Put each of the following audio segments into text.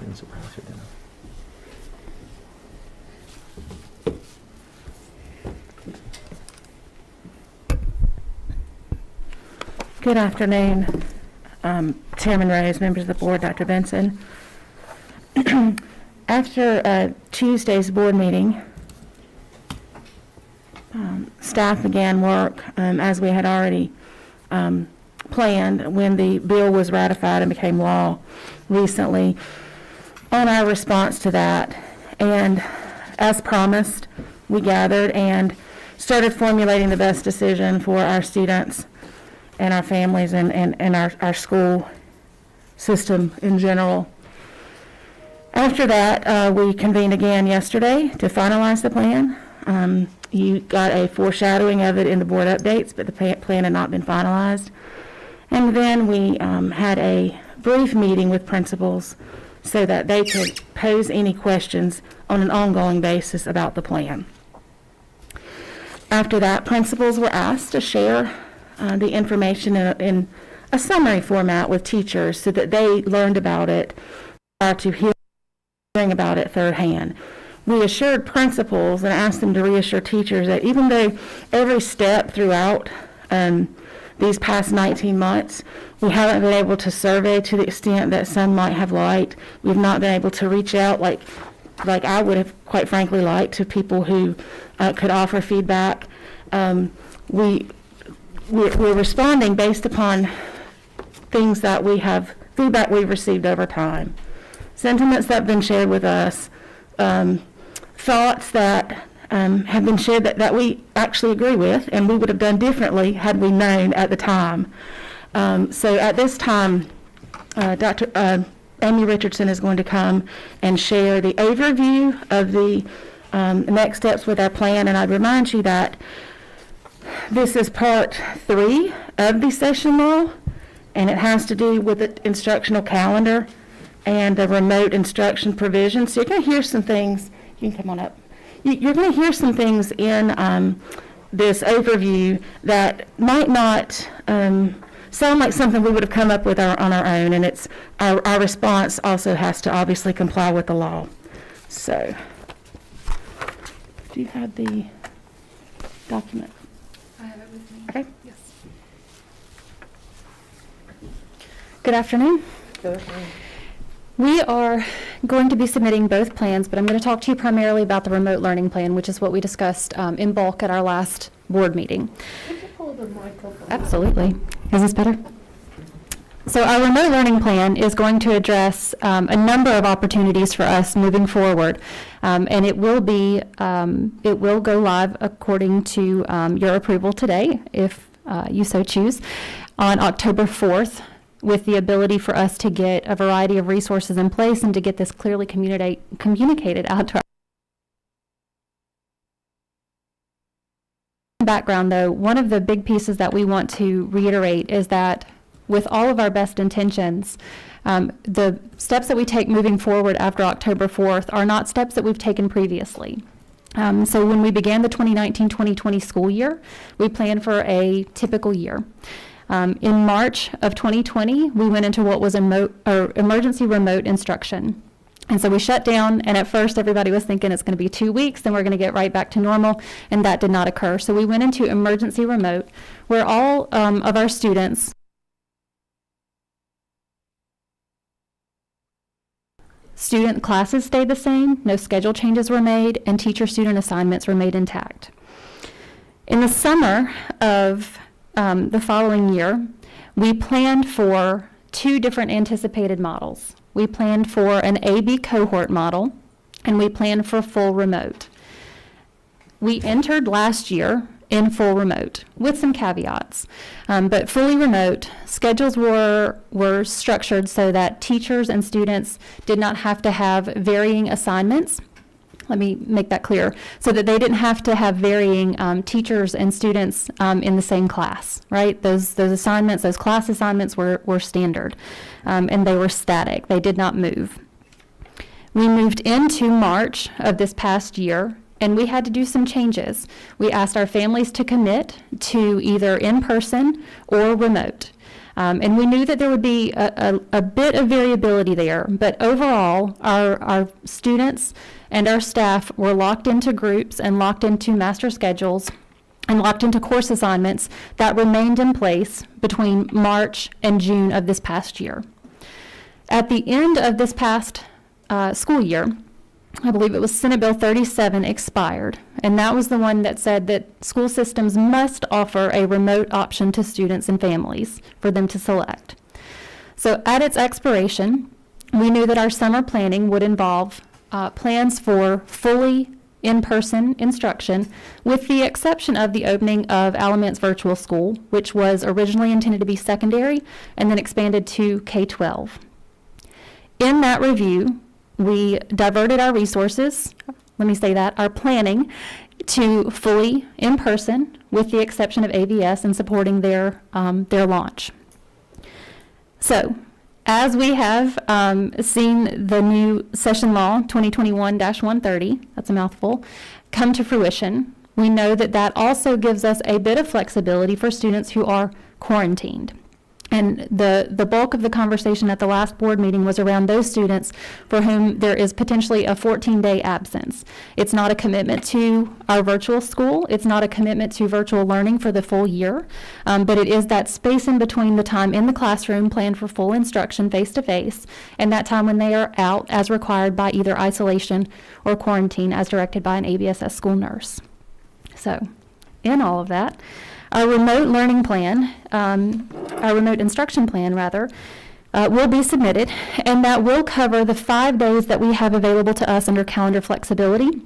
Didn't surprise you, did I? Good afternoon, Chairman Rose, members of the board, Dr. Benson. After Tuesday's board meeting, staff began work as we had already planned when the bill was ratified and became law recently on our response to that. And as promised, we gathered and started formulating the best decision for our students and our families and our school system in general. After that, we convened again yesterday to finalize the plan. You got a foreshadowing of it in the board updates, but the plan had not been finalized. And then we had a brief meeting with principals so that they could pose any questions on an ongoing basis about the plan. After that, principals were asked to share the information in a summary format with teachers so that they learned about it prior to hearing about it third hand. We assured principals and asked them to reassure teachers that even though every step throughout these past 19 months, we haven't been able to survey to the extent that some might have liked. We've not been able to reach out like I would have, quite frankly, liked to people who could offer feedback. We're responding based upon things that we have, feedback we've received over time, sentiments that have been shared with us, thoughts that have been shared that we actually agree with and we would have done differently had we known at the time. So at this time, Dr. Amy Richardson is going to come and share the overview of the next steps with our plan, and I'd remind you that this is part 3 of the session law, and it has to do with the instructional calendar and the remote instruction provision. So you're going to hear some things. You can come on up. You're going to hear some things in this overview that might not sound like something we would have come up with on our own, and it's our response also has to obviously comply with the law. So, do you have the document? I have it with me. Okay. Yes. Good afternoon. Good afternoon. We are going to be submitting both plans, but I'm going to talk to you primarily about the remote learning plan, which is what we discussed in bulk at our last board meeting. Could you pull the microphone? Absolutely. Is this better? So our remote learning plan is going to address a number of opportunities for us moving forward, and it will go live according to your approval today, if you so choose, on October 4th, with the ability for us to get a variety of resources in place and to get this clearly communicated out to our background. Though, one of the big pieces that we want to reiterate is that with all of our best intentions, the steps that we take moving forward after October 4th are not steps that we've taken previously. So when we began the 2019-2020 school year, we planned for a typical year. In March of 2020, we went into what was emergency remote instruction. And so we shut down, and at first everybody was thinking it's going to be 2 weeks, then we're going to get right back to normal, and that did not occur. So we went into emergency remote, where all of our students student classes stayed the same, no schedule changes were made, and teacher-student assignments remained intact. In the summer of the following year, we planned for 2 different anticipated models. We planned for an A-B cohort model, and we planned for full remote. We entered last year in full remote with some caveats, but fully remote schedules were structured so that teachers and students did not have to have varying assignments. Let me make that clear, so that they didn't have to have varying teachers and students in the same class, right? Those assignments, those class assignments were standard, and they were static. They did not move. We moved into March of this past year, and we had to do some changes. We asked our families to commit to either in-person or remote. And we knew that there would be a bit of variability there, but overall, our students and our staff were locked into groups and locked into master schedules and locked into course assignments that remained in place between March and June of this past year. At the end of this past school year, I believe it was Senate Bill 37 expired, and that was the one that said that school systems must offer a remote option to students and families for them to select. So at its expiration, we knew that our summer planning would involve plans for fully in-person instruction, with the exception of the opening of Alamance Virtual School, which was originally intended to be secondary and then expanded to K-12. In that review, we diverted our resources, our planning, to fully in-person, with the exception of AVS and supporting their launch. So, as we have seen the new session law 2021-130, that's a mouthful, come to fruition, we know that that also gives us a bit of flexibility for students who are quarantined. And the bulk of the conversation at the last board meeting was around those students for whom there is potentially a 14-day absence. It's not a commitment to our virtual school. It's not a commitment to virtual learning for the full year, but it is that space in between the time in the classroom planned for full instruction face-to-face and that time when they are out as required by either isolation or quarantine as directed by an ABSS school nurse. So, in all of that, our remote learning plan, our remote instruction plan rather, will be submitted, and that will cover the 5 days that we have available to us under calendar flexibility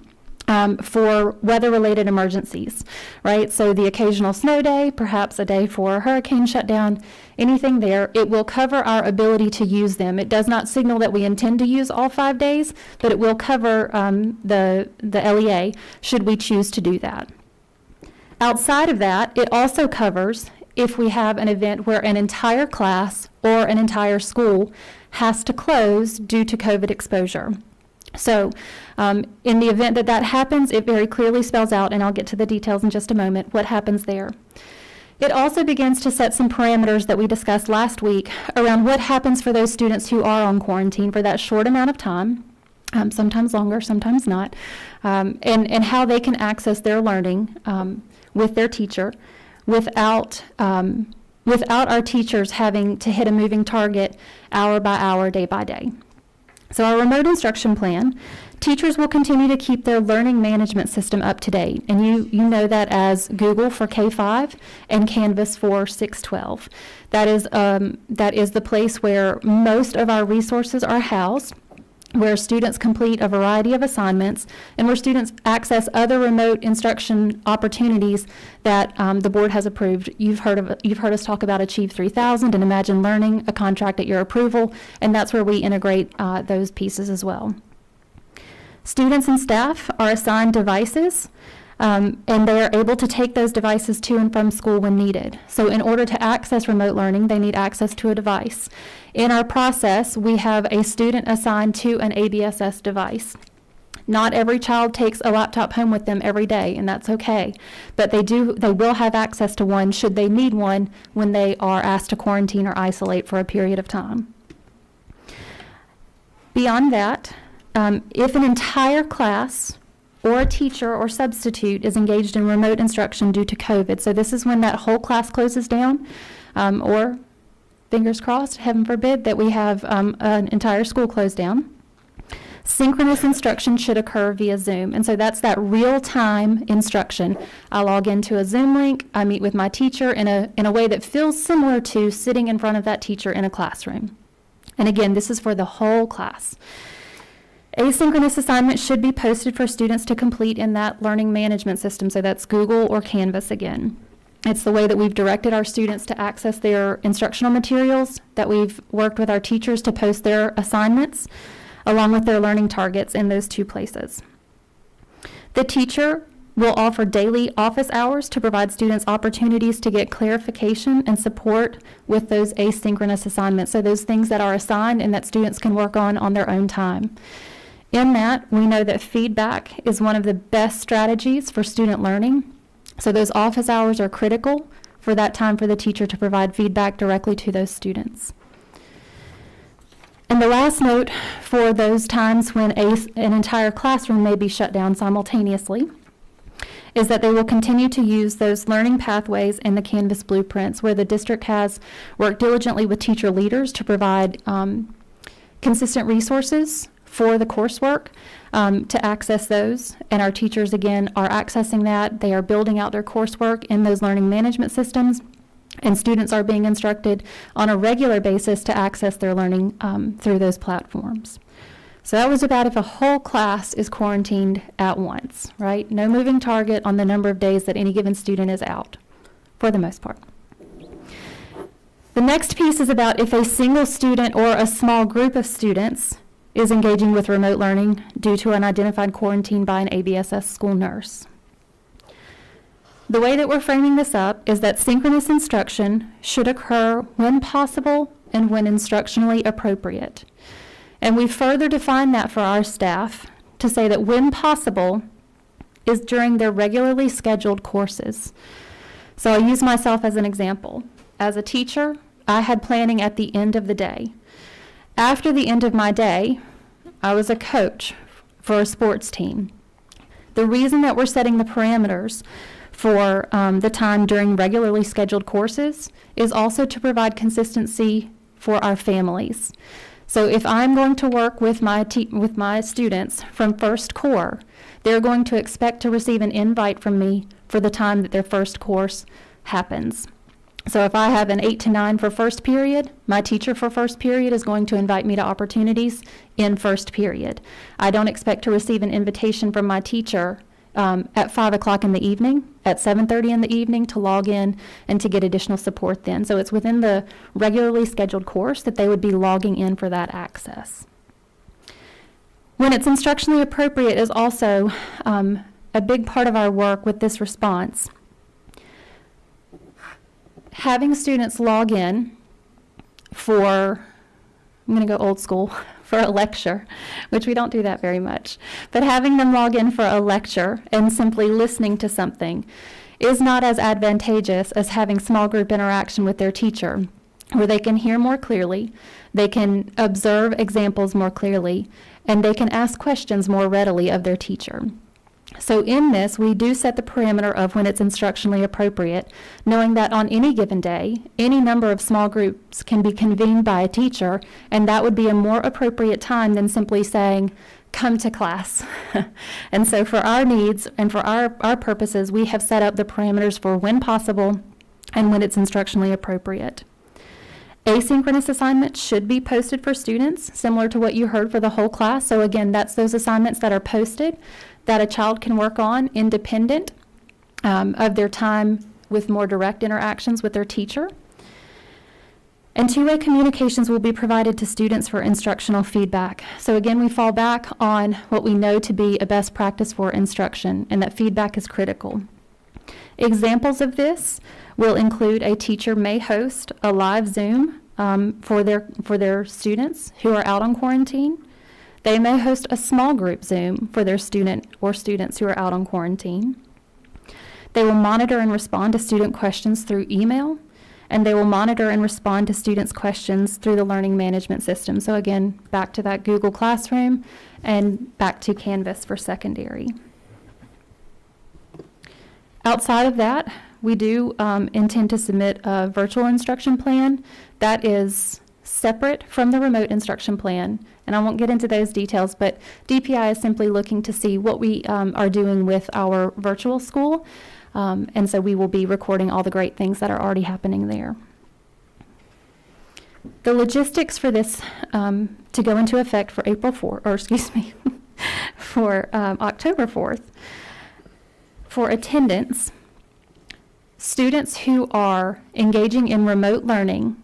for weather-related emergencies, right? So the occasional snow day, perhaps a day for a hurricane shutdown, anything there, it will cover our ability to use them. It does not signal that we intend to use all 5 days, but it will cover the LEA should we choose to do that. Outside of that, it also covers if we have an event where an entire class or an entire school has to close due to COVID exposure. So in the event that that happens, it very clearly spells out, and I'll get to the details in just a moment, what happens there. It also begins to set some parameters that we discussed last week around what happens for those students who are on quarantine for that short amount of time, sometimes longer, sometimes not, and how they can access their learning with their teacher without our teachers having to hit a moving target hour by hour, day by day. So our remote instruction plan, teachers will continue to keep their learning management system up to date. And you know that as Google for K-5 and Canvas for 6-12. That is the place where most of our resources are housed, where students complete a variety of assignments, and where students access other remote instruction opportunities that the board has approved. You've heard us talk about Achieve 3000 and Imagine Learning, a contract at your approval, and that's where we integrate those pieces as well. Students and staff are assigned devices, and they are able to take those devices to and from school when needed. So in order to access remote learning, they need access to a device. In our process, we have a student assigned to an ABSS device. Not every child takes a laptop home with them every day, and that's okay. But they will have access to one should they need one when they are asked to quarantine or isolate for a period of time. Beyond that, if an entire class or a teacher or substitute is engaged in remote instruction due to COVID, so this is when that whole class closes down, or fingers crossed, heaven forbid, that we have an entire school closed down. Synchronous instruction should occur via Zoom, and so that's that real-time instruction. I log into a Zoom link, I meet with my teacher in a way that feels similar to sitting in front of that teacher in a classroom. And again, this is for the whole class. Asynchronous assignments should be posted for students to complete in that learning management system, so that's Google or Canvas again. It's the way that we've directed our students to access their instructional materials, that we've worked with our teachers to post their assignments, along with their learning targets in those two places. The teacher will offer daily office hours to provide students opportunities to get clarification and support with those asynchronous assignments, so those things that are assigned and that students can work on their own time. In that, we know that feedback is one of the best strategies for student learning. So those office hours are critical for that time for the teacher to provide feedback directly to those students. And the last note for those times when an entire classroom may be shut down simultaneously is that they will continue to use those learning pathways and the Canvas blueprints, where the district has worked diligently with teacher leaders to provide consistent resources for the coursework to access those. And our teachers, again, are accessing that. They are building out their coursework in those learning management systems, and students are being instructed on a regular basis to access their learning through those platforms. So that was about if a whole class is quarantined at once, right? No moving target on the number of days that any given student is out, for the most part. The next piece is about if a single student or a small group of students is engaging with remote learning due to an identified quarantine by an ABSS school nurse. The way that we're framing this up is that synchronous instruction should occur when possible and when instructionally appropriate. And we further define that for our staff to say that when possible is during their regularly scheduled courses. So I'll use myself as an example. As a teacher, I had planning at the end of the day. After the end of my day, I was a coach for a sports team. The reason that we're setting the parameters for the time during regularly scheduled courses is also to provide consistency for our families. So if I'm going to work with my students from first core, they're going to expect to receive an invite from me for the time that their first course happens. So if I have an 8 to 9 for first period, my teacher for first period is going to invite me to opportunities in first period. I don't expect to receive an invitation from my teacher at 5 o'clock in the evening, at 7:30 in the evening to log in and to get additional support then. So it's within the regularly scheduled course that they would be logging in for that access. When it's instructionally appropriate is also a big part of our work with this response. Having students log in for, I'm going to go old school, for a lecture, which we don't do that very much, but having them log in for a lecture and simply listening to something is not as advantageous as having small group interaction with their teacher, where they can hear more clearly, they can observe examples more clearly, and they can ask questions more readily of their teacher. So in this, we do set the parameter of when it's instructionally appropriate, knowing that on any given day, any number of small groups can be convened by a teacher, and that would be a more appropriate time than simply saying, come to class. And so for our needs and for our purposes, we have set up the parameters for when possible and when it's instructionally appropriate. Asynchronous assignments should be posted for students, similar to what you heard for the whole class. So again, that's those assignments that are posted that a child can work on independent of their time with more direct interactions with their teacher. And two-way communications will be provided to students for instructional feedback. So again, we fall back on what we know to be a best practice for instruction, and that feedback is critical. Examples of this will include a teacher may host a live Zoom for their students who are out on quarantine. They may host a small group Zoom for their student or students who are out on quarantine. They will monitor and respond to student questions through email, and they will monitor and respond to students' questions through the learning management system. So again, back to that Google Classroom and back to Canvas for secondary. Outside of that, we do intend to submit a virtual instruction plan that is separate from the remote instruction plan. And I won't get into those details, but DPI is simply looking to see what we are doing with our virtual school. And so we will be recording all the great things that are already happening there. The logistics for this to go into effect for for October 4th, for attendance, students who are engaging in remote learning,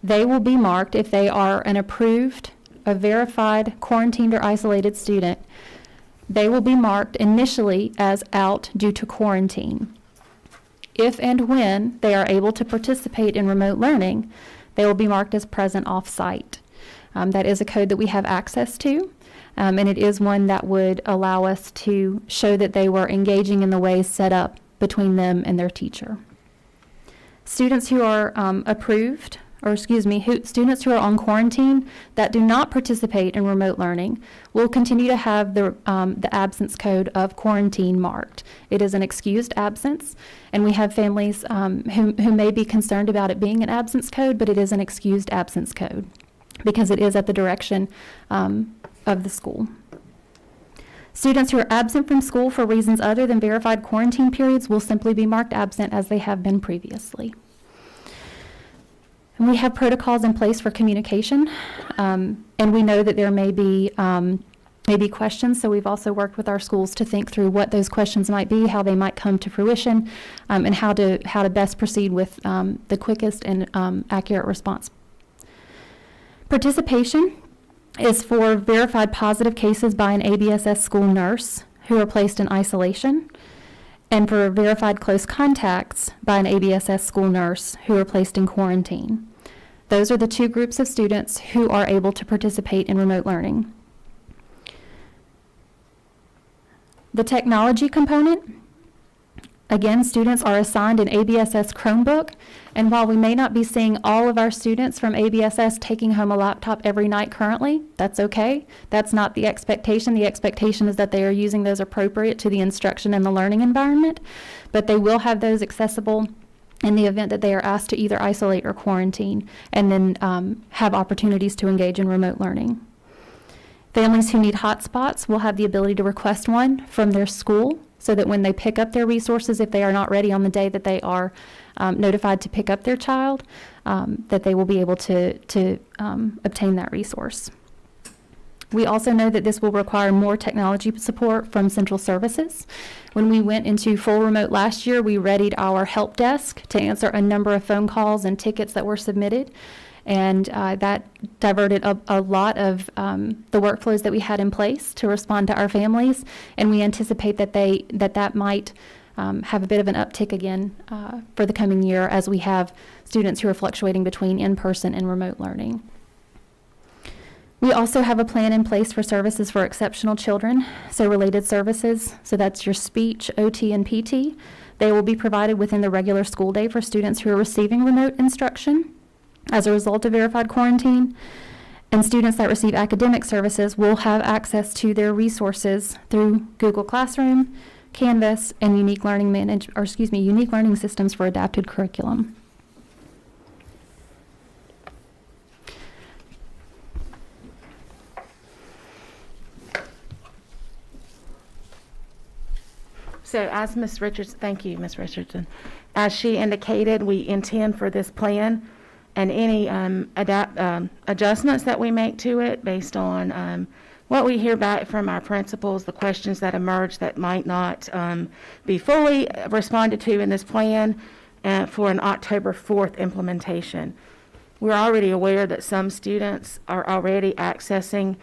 they will be marked if they are an approved, a verified, quarantined, or isolated student. They will be marked initially as out due to quarantine. If and when they are able to participate in remote learning, they will be marked as present off-site. That is a code that we have access to, and it is one that would allow us to show that they were engaging in the ways set up between them and their teacher. Students who are students who are on quarantine that do not participate in remote learning will continue to have the absence code of quarantine marked. It is an excused absence, and we have families who may be concerned about it being an absence code, but it is an excused absence code because it is at the direction of the school. Students who are absent from school for reasons other than verified quarantine periods will simply be marked absent as they have been previously. And we have protocols in place for communication, and we know that there may be questions, so we've also worked with our schools to think through what those questions might be, how they might come to fruition, and how to best proceed with the quickest and accurate response. Participation is for verified positive cases by an ABSS school nurse who are placed in isolation, and for verified close contacts by an ABSS school nurse who are placed in quarantine. Those are the two groups of students who are able to participate in remote learning. The technology component, again, students are assigned an ABSS Chromebook, and while we may not be seeing all of our students from ABSS taking home a laptop every night currently, that's okay. That's not the expectation. The expectation is that they are using those appropriate to the instruction and the learning environment, but they will have those accessible in the event that they are asked to either isolate or quarantine, and then have opportunities to engage in remote learning. Families who need hotspots will have the ability to request one from their school, so that when they pick up their resources, if they are not ready on the day that they are notified to pick up their child, that they will be able to obtain that resource. We also know that this will require more technology support from central services. When we went into full remote last year, we readied our help desk to answer a number of phone calls and tickets that were submitted. And that diverted a lot of the workflows that we had in place to respond to our families. And we anticipate that that might have a bit of an uptick again for the coming year as we have students who are fluctuating between in-person and remote learning. We also have a plan in place for services for exceptional children, so related services. So that's your speech, OT, and PT. They will be provided within the regular school day for students who are receiving remote instruction as a result of verified quarantine, and students that receive academic services will have access to their resources through Google Classroom, Canvas, and unique learning systems for adapted curriculum. So as Ms. Richardson, thank you, Ms. Richardson. As she indicated, we intend for this plan and any adjustments that we make to it based on what we hear back from our principals, the questions that emerge that might not be fully responded to in this plan, for an October 4th implementation. We're already aware that some students are already accessing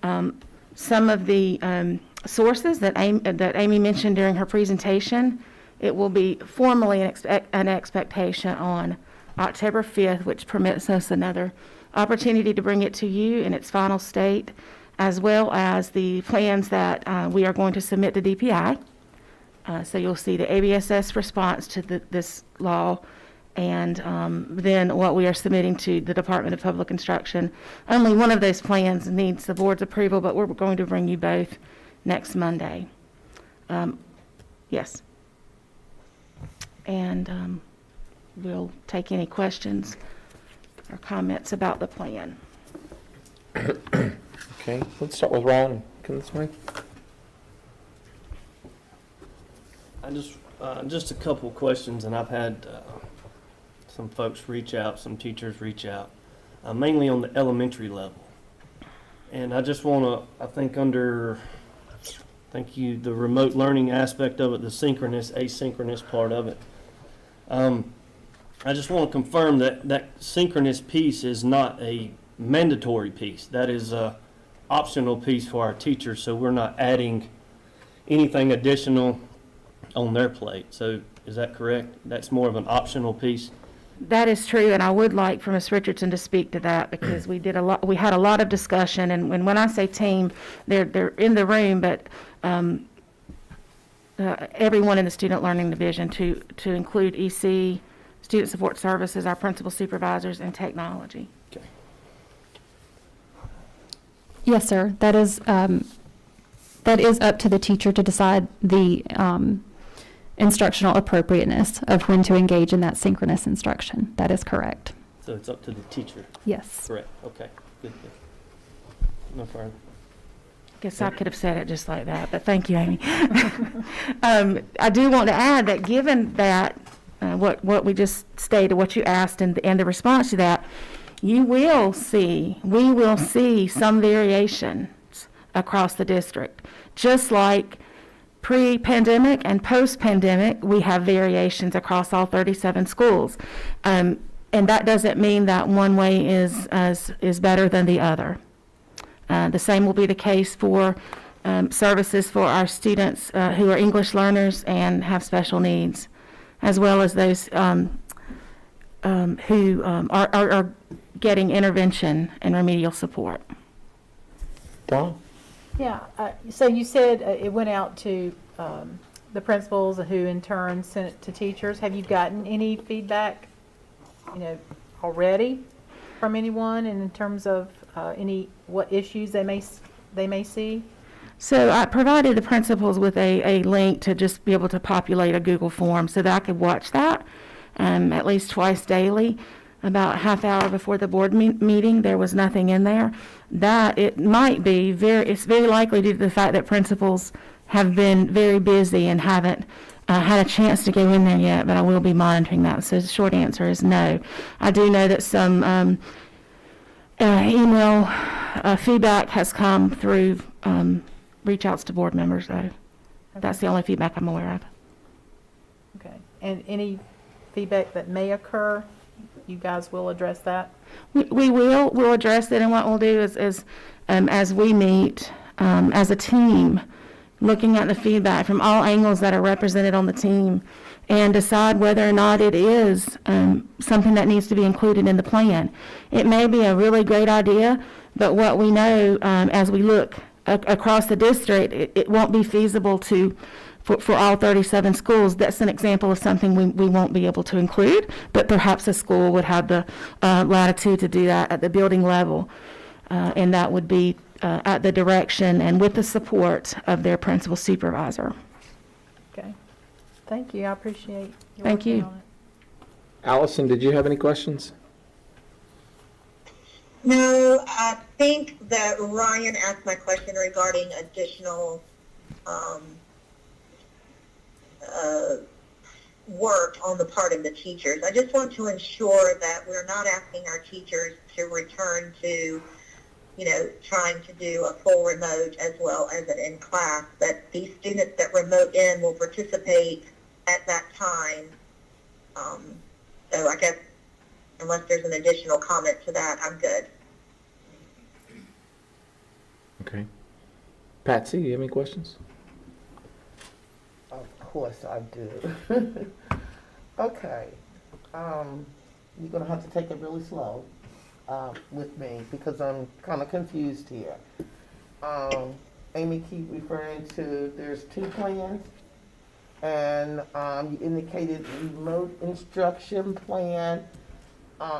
some of the sources that Amy mentioned during her presentation. It will be formally an expectation on October 5th, which permits us another opportunity to bring it to you in its final state, as well as the plans that we are going to submit to DPI. So you'll see the ABSS response to this law, and then what we are submitting to the Department of Public Instruction. Only one of those plans needs the board's approval, but we're going to bring you both next Monday. Yes. And we'll take any questions or comments about the plan. Okay, let's start with Ron. Come this way. Just a couple of questions, and I've had some folks reach out, some teachers reach out, mainly on the elementary level. And I just want to, the remote learning aspect of it, the synchronous, asynchronous part of it. I just want to confirm that synchronous piece is not a mandatory piece. That is a optional piece for our teachers, so we're not adding anything additional on their plate. So is that correct? That's more of an optional piece? That is true, and I would like for Ms. Richardson to speak to that, because we had a lot of discussion, and when I say team, they're in the room, but everyone in the Student Learning Division to include EC, Student Support Services, our principal supervisors, and technology. Okay. Yes, sir. That is up to the teacher to decide the instructional appropriateness of when to engage in that synchronous instruction. That is correct. So it's up to the teacher, Yes. correct? Okay, good. No further. Guess I could have said it just like that, but thank you, Amy. I do want to add that given that, what we just stated, what you asked, and the response to that, we will see some variations across the district. Just like pre-pandemic and post-pandemic, we have variations across all 37 schools. And that doesn't mean that one way is better than the other. The same will be the case for services for our students who are English learners and have special needs, as well as those who are getting intervention and remedial support. Dawn? Yeah, so you said it went out to the principals who in turn sent it to teachers. Have you gotten any feedback, already from anyone in terms of what issues they may see? So I provided the principals with a link to just be able to populate a Google form so that I could watch that at least twice daily. About a half hour before the board meeting, there was nothing in there. That it might be it's very likely due to the fact that principals have been very busy and haven't had a chance to go in there yet, but I will be monitoring that. So the short answer is no. I do know that some email feedback has come through reach outs to board members, though. That's the only feedback I'm aware of. Okay, and any feedback that may occur, you guys will address that? We'll address it, and what we'll do is as we meet as a team, looking at the feedback from all angles that are represented on the team, and decide whether or not it is something that needs to be included in the plan. It may be a really great idea, but what we know as we look across the district, it won't be feasible for all 37 schools. That's an example of something we won't be able to include, but perhaps a school would have the latitude to do that at the building level, and that would be at the direction and with the support of their principal supervisor. Okay, thank you, I appreciate your Thank you. working on it. Allison, did you have any questions? No, I think that Ryan asked my question regarding additional work on the part of the teachers. I just want to ensure that we're not asking our teachers to return to, trying to do a full remote as well as an in-class, that these students that remote in will participate at that time. So I guess unless there's an additional comment to that, I'm good. Okay. Patsy, you have any questions? Of course I do. Okay. You're going to have to take it really slow with me because I'm kind of confused here. Amy keep referring to there's two plans, and you indicated remote instruction plan.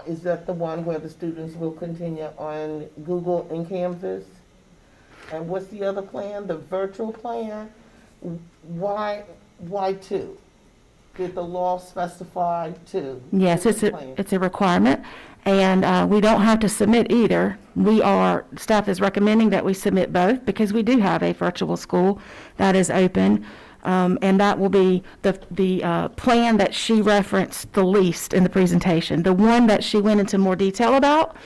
Is that the one where the students will continue on Google and Canvas? And what's the other plan, the virtual plan? Why two? Did the law specify two? Yes, it's a requirement, and we don't have to submit either. Staff is recommending that we submit both because we do have a virtual school that is open, and that will be the plan that she referenced the least in the presentation. The one that she went into more detail about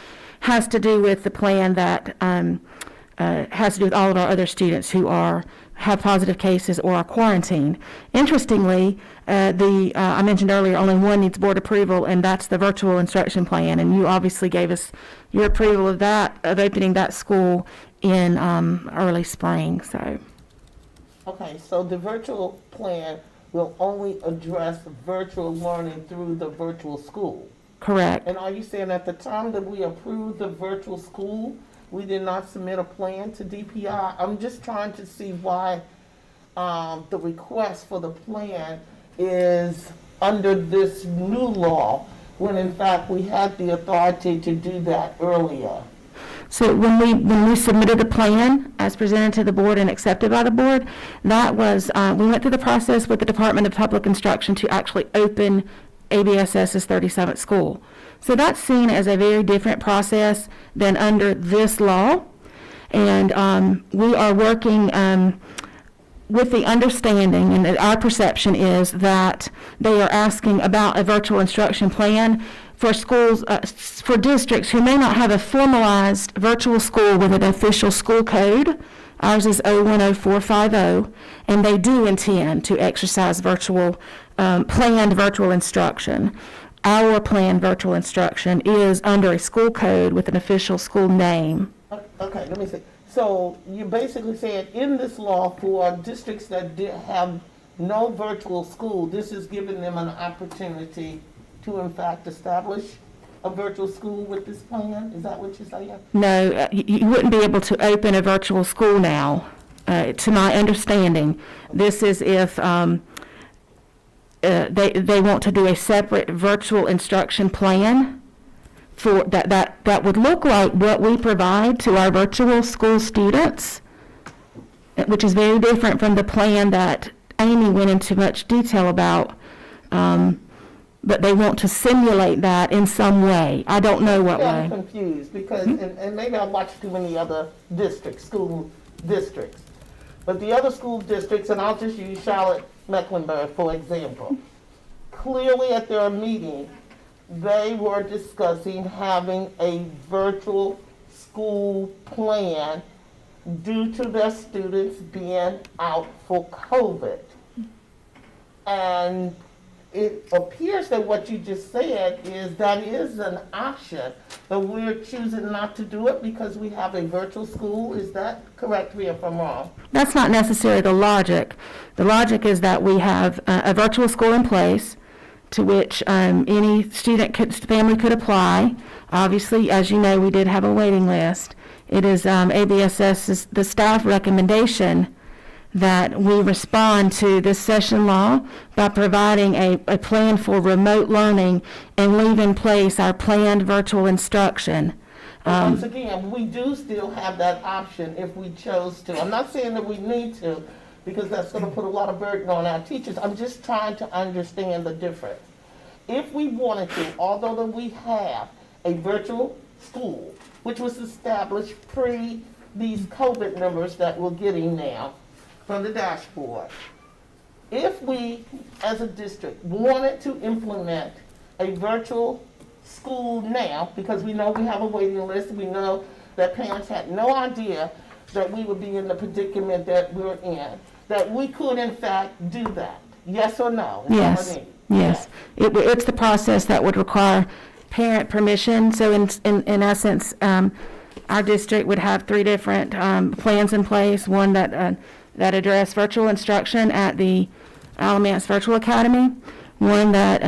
has to do with the plan that has to do with all of our other students who have positive cases or are quarantined. Interestingly, I mentioned earlier, only one needs board approval, and that's the virtual instruction plan. And you obviously gave us your approval of that, of opening that school in early spring. So, Okay, so the virtual plan will only address virtual learning through the virtual school. correct. And are you saying at the time that we approved the virtual school, we did not submit a plan to DPI? I'm just trying to see why the request for the plan is under this new law, when in fact we had the authority to do that earlier? So when we submitted the plan as presented to the board and accepted by the board, that was, we went through the process with the Department of Public Instruction to actually open ABSS's 37th school. So that's seen as a very different process than under this law. And we are working with the understanding, and our perception is that they are asking about a virtual instruction plan for schools, for districts who may not have a formalized virtual school with an official school code. Ours is 010450, and they do intend to exercise virtual, planned virtual instruction. Our planned virtual instruction is under a school code with an official school name. Okay, let me see. So you're basically saying in this law for districts that have no virtual school, this is giving them an opportunity to in fact establish a virtual school with this plan? Is that what you're saying? No, you wouldn't be able to open a virtual school now, to my understanding. This is if they want to do a separate virtual instruction plan for that would look like what we provide to our virtual school students, which is very different from the plan that Amy went into much detail about. But they want to simulate that in some way. I don't know what way. I'm confused because, and maybe I watched too many other districts, school districts. But the other school districts, and I'll just use Charlotte-Mecklenburg for example, clearly at their meeting, they were discussing having a virtual school plan due to their students being out for COVID. And it appears that what you just said is that is an option, but we're choosing not to do it because we have a virtual school. Is that correct me if I'm wrong? That's not necessarily the logic. The logic is that we have a virtual school in place to which any family could apply. Obviously, as you know, we did have a waiting list. It is ABSS's, the staff recommendation that we respond to this session law by providing a plan for remote learning and leave in place our planned virtual instruction. Once again, we do still have that option if we chose to. I'm not saying that we need to, because that's going to put a lot of burden on our teachers. I'm just trying to understand the difference. If we wanted to, although that we have a virtual school, which was established pre these COVID numbers that we're getting now from the dashboard, if we, as a district, wanted to implement a virtual school now, because we know we have a waiting list, we know that parents had no idea that we would be in the predicament that we're in, that we could in fact do that. Yes or no? That's what I mean. Yes. It's the process that would require parent permission. So in essence, our district would have 3 different plans in place. One that address virtual instruction at the Alamance Virtual Academy. One that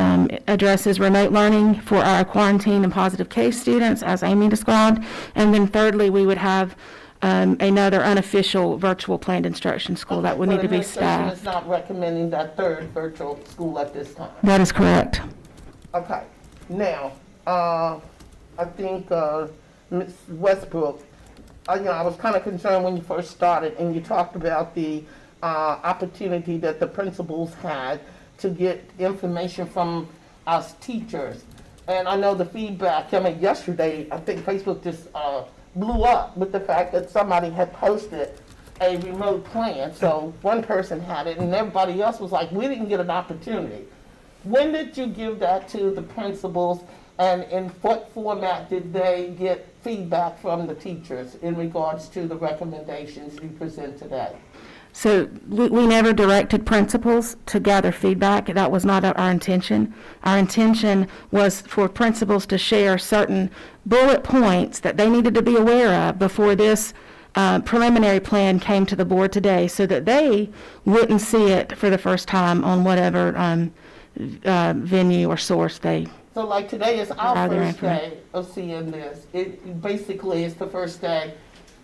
addresses remote learning for our quarantine and positive case students, as Amy described. And then thirdly, we would have another unofficial virtual planned instruction school that would need to be staffed. Is not recommending that third virtual school at this time. That is correct. Okay. Now, I think Ms. Westbrook, I was kind of concerned when you first started and you talked about the opportunity that the principals had to get information from us teachers. And I know the feedback, yesterday, I think Facebook just blew up with the fact that somebody had posted a remote plan. So one person had it and everybody else was like, we didn't get an opportunity. When did you give that to the principals, and in what format did they get feedback from the teachers in regards to the recommendations you present today? So we never directed principals to gather feedback. That was not our intention. Our intention was for principals to share certain bullet points that they needed to be aware of before this preliminary plan came to the board today, so that they wouldn't see it for the first time on whatever venue or source they. So like today is our first day of seeing this. It basically is the first day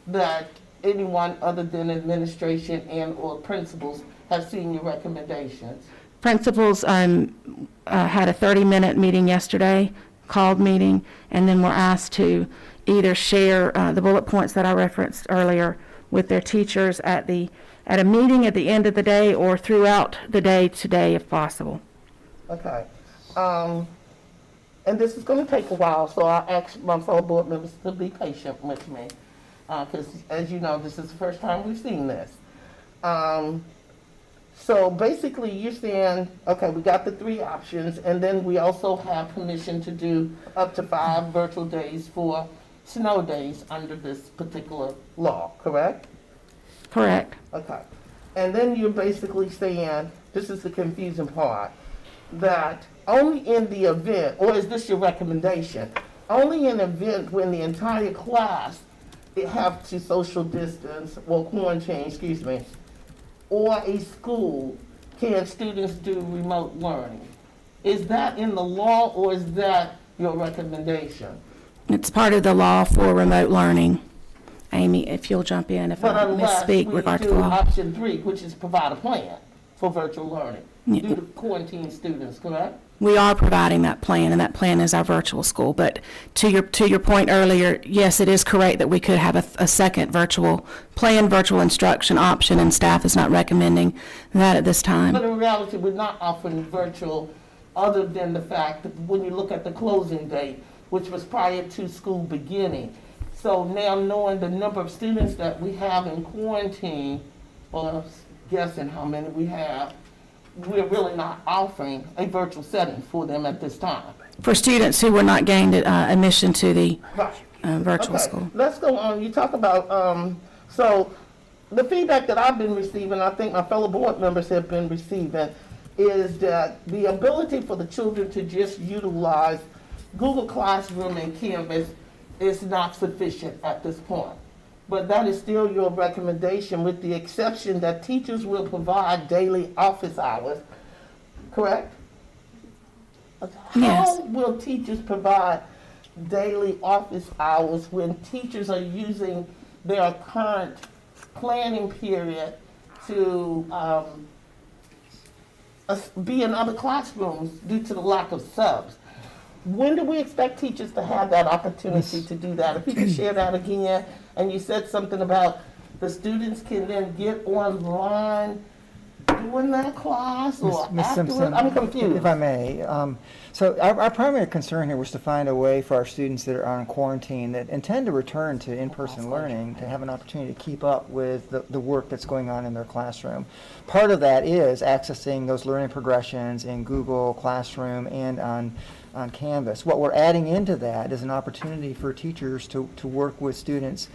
that anyone other than administration and or principals have seen your recommendations? Principals had a 30-minute meeting yesterday, called meeting, and then were asked to either share the bullet points that I referenced earlier with their teachers at a meeting at the end of the day or throughout the day today if possible. Okay. And this is going to take a while, so I ask my fellow board members to be patient with me, because as you know, this is the first time we've seen this. So basically, you're saying, okay, we got the 3 options, and then we also have permission to do up to 5 virtual days for snow days under this particular law, correct? Correct. Okay. And then you're basically saying, this is the confusing part, that only in the event, or is this your recommendation, only in event when the entire class have to social distance, or quarantine, excuse me, or a school, can students do remote learning? Is that in the law, or is that your recommendation? It's part of the law for remote learning. Amy, if you'll jump in if But I unless misspeak we regarding do the law. option 3, which is provide a plan for virtual learning, Yeah. due to quarantine students, correct? We are providing that plan, and that plan is our virtual school. But to your point earlier, yes, it is correct that we could have a second virtual plan, virtual instruction option, and staff is not recommending that at this time. But in reality, we're not offering virtual, other than the fact that when you look at the closing date, which was prior to school beginning. So now knowing the number of students that we have in quarantine, or guessing how many we have, we're really not offering a virtual setting for them at this time. For students who were not gained admission to the Right. virtual Okay, school. let's go on. You talk about, so the feedback that I've been receiving, I think my fellow board members have been receiving, is that the ability for the children to just utilize Google Classroom and Canvas is not sufficient at this point. But that is still your recommendation, with the exception that teachers will provide daily office hours, correct? Yes. How will teachers provide daily office hours when teachers are using their current planning period to be in other classrooms due to the lack of subs? When do we expect teachers to have that opportunity to do that? If you could share that again, and you said something about the students can then get online during that class or Ms. afterwards? Simpson, I'm confused. if I may. So our primary concern here was to find a way for our students that are on quarantine that intend to return to in-person learning to have an opportunity to keep up with the work that's going on in their classroom. Part of that is accessing those learning progressions in Google Classroom and on Canvas. What we're adding into that is an opportunity for teachers to work with students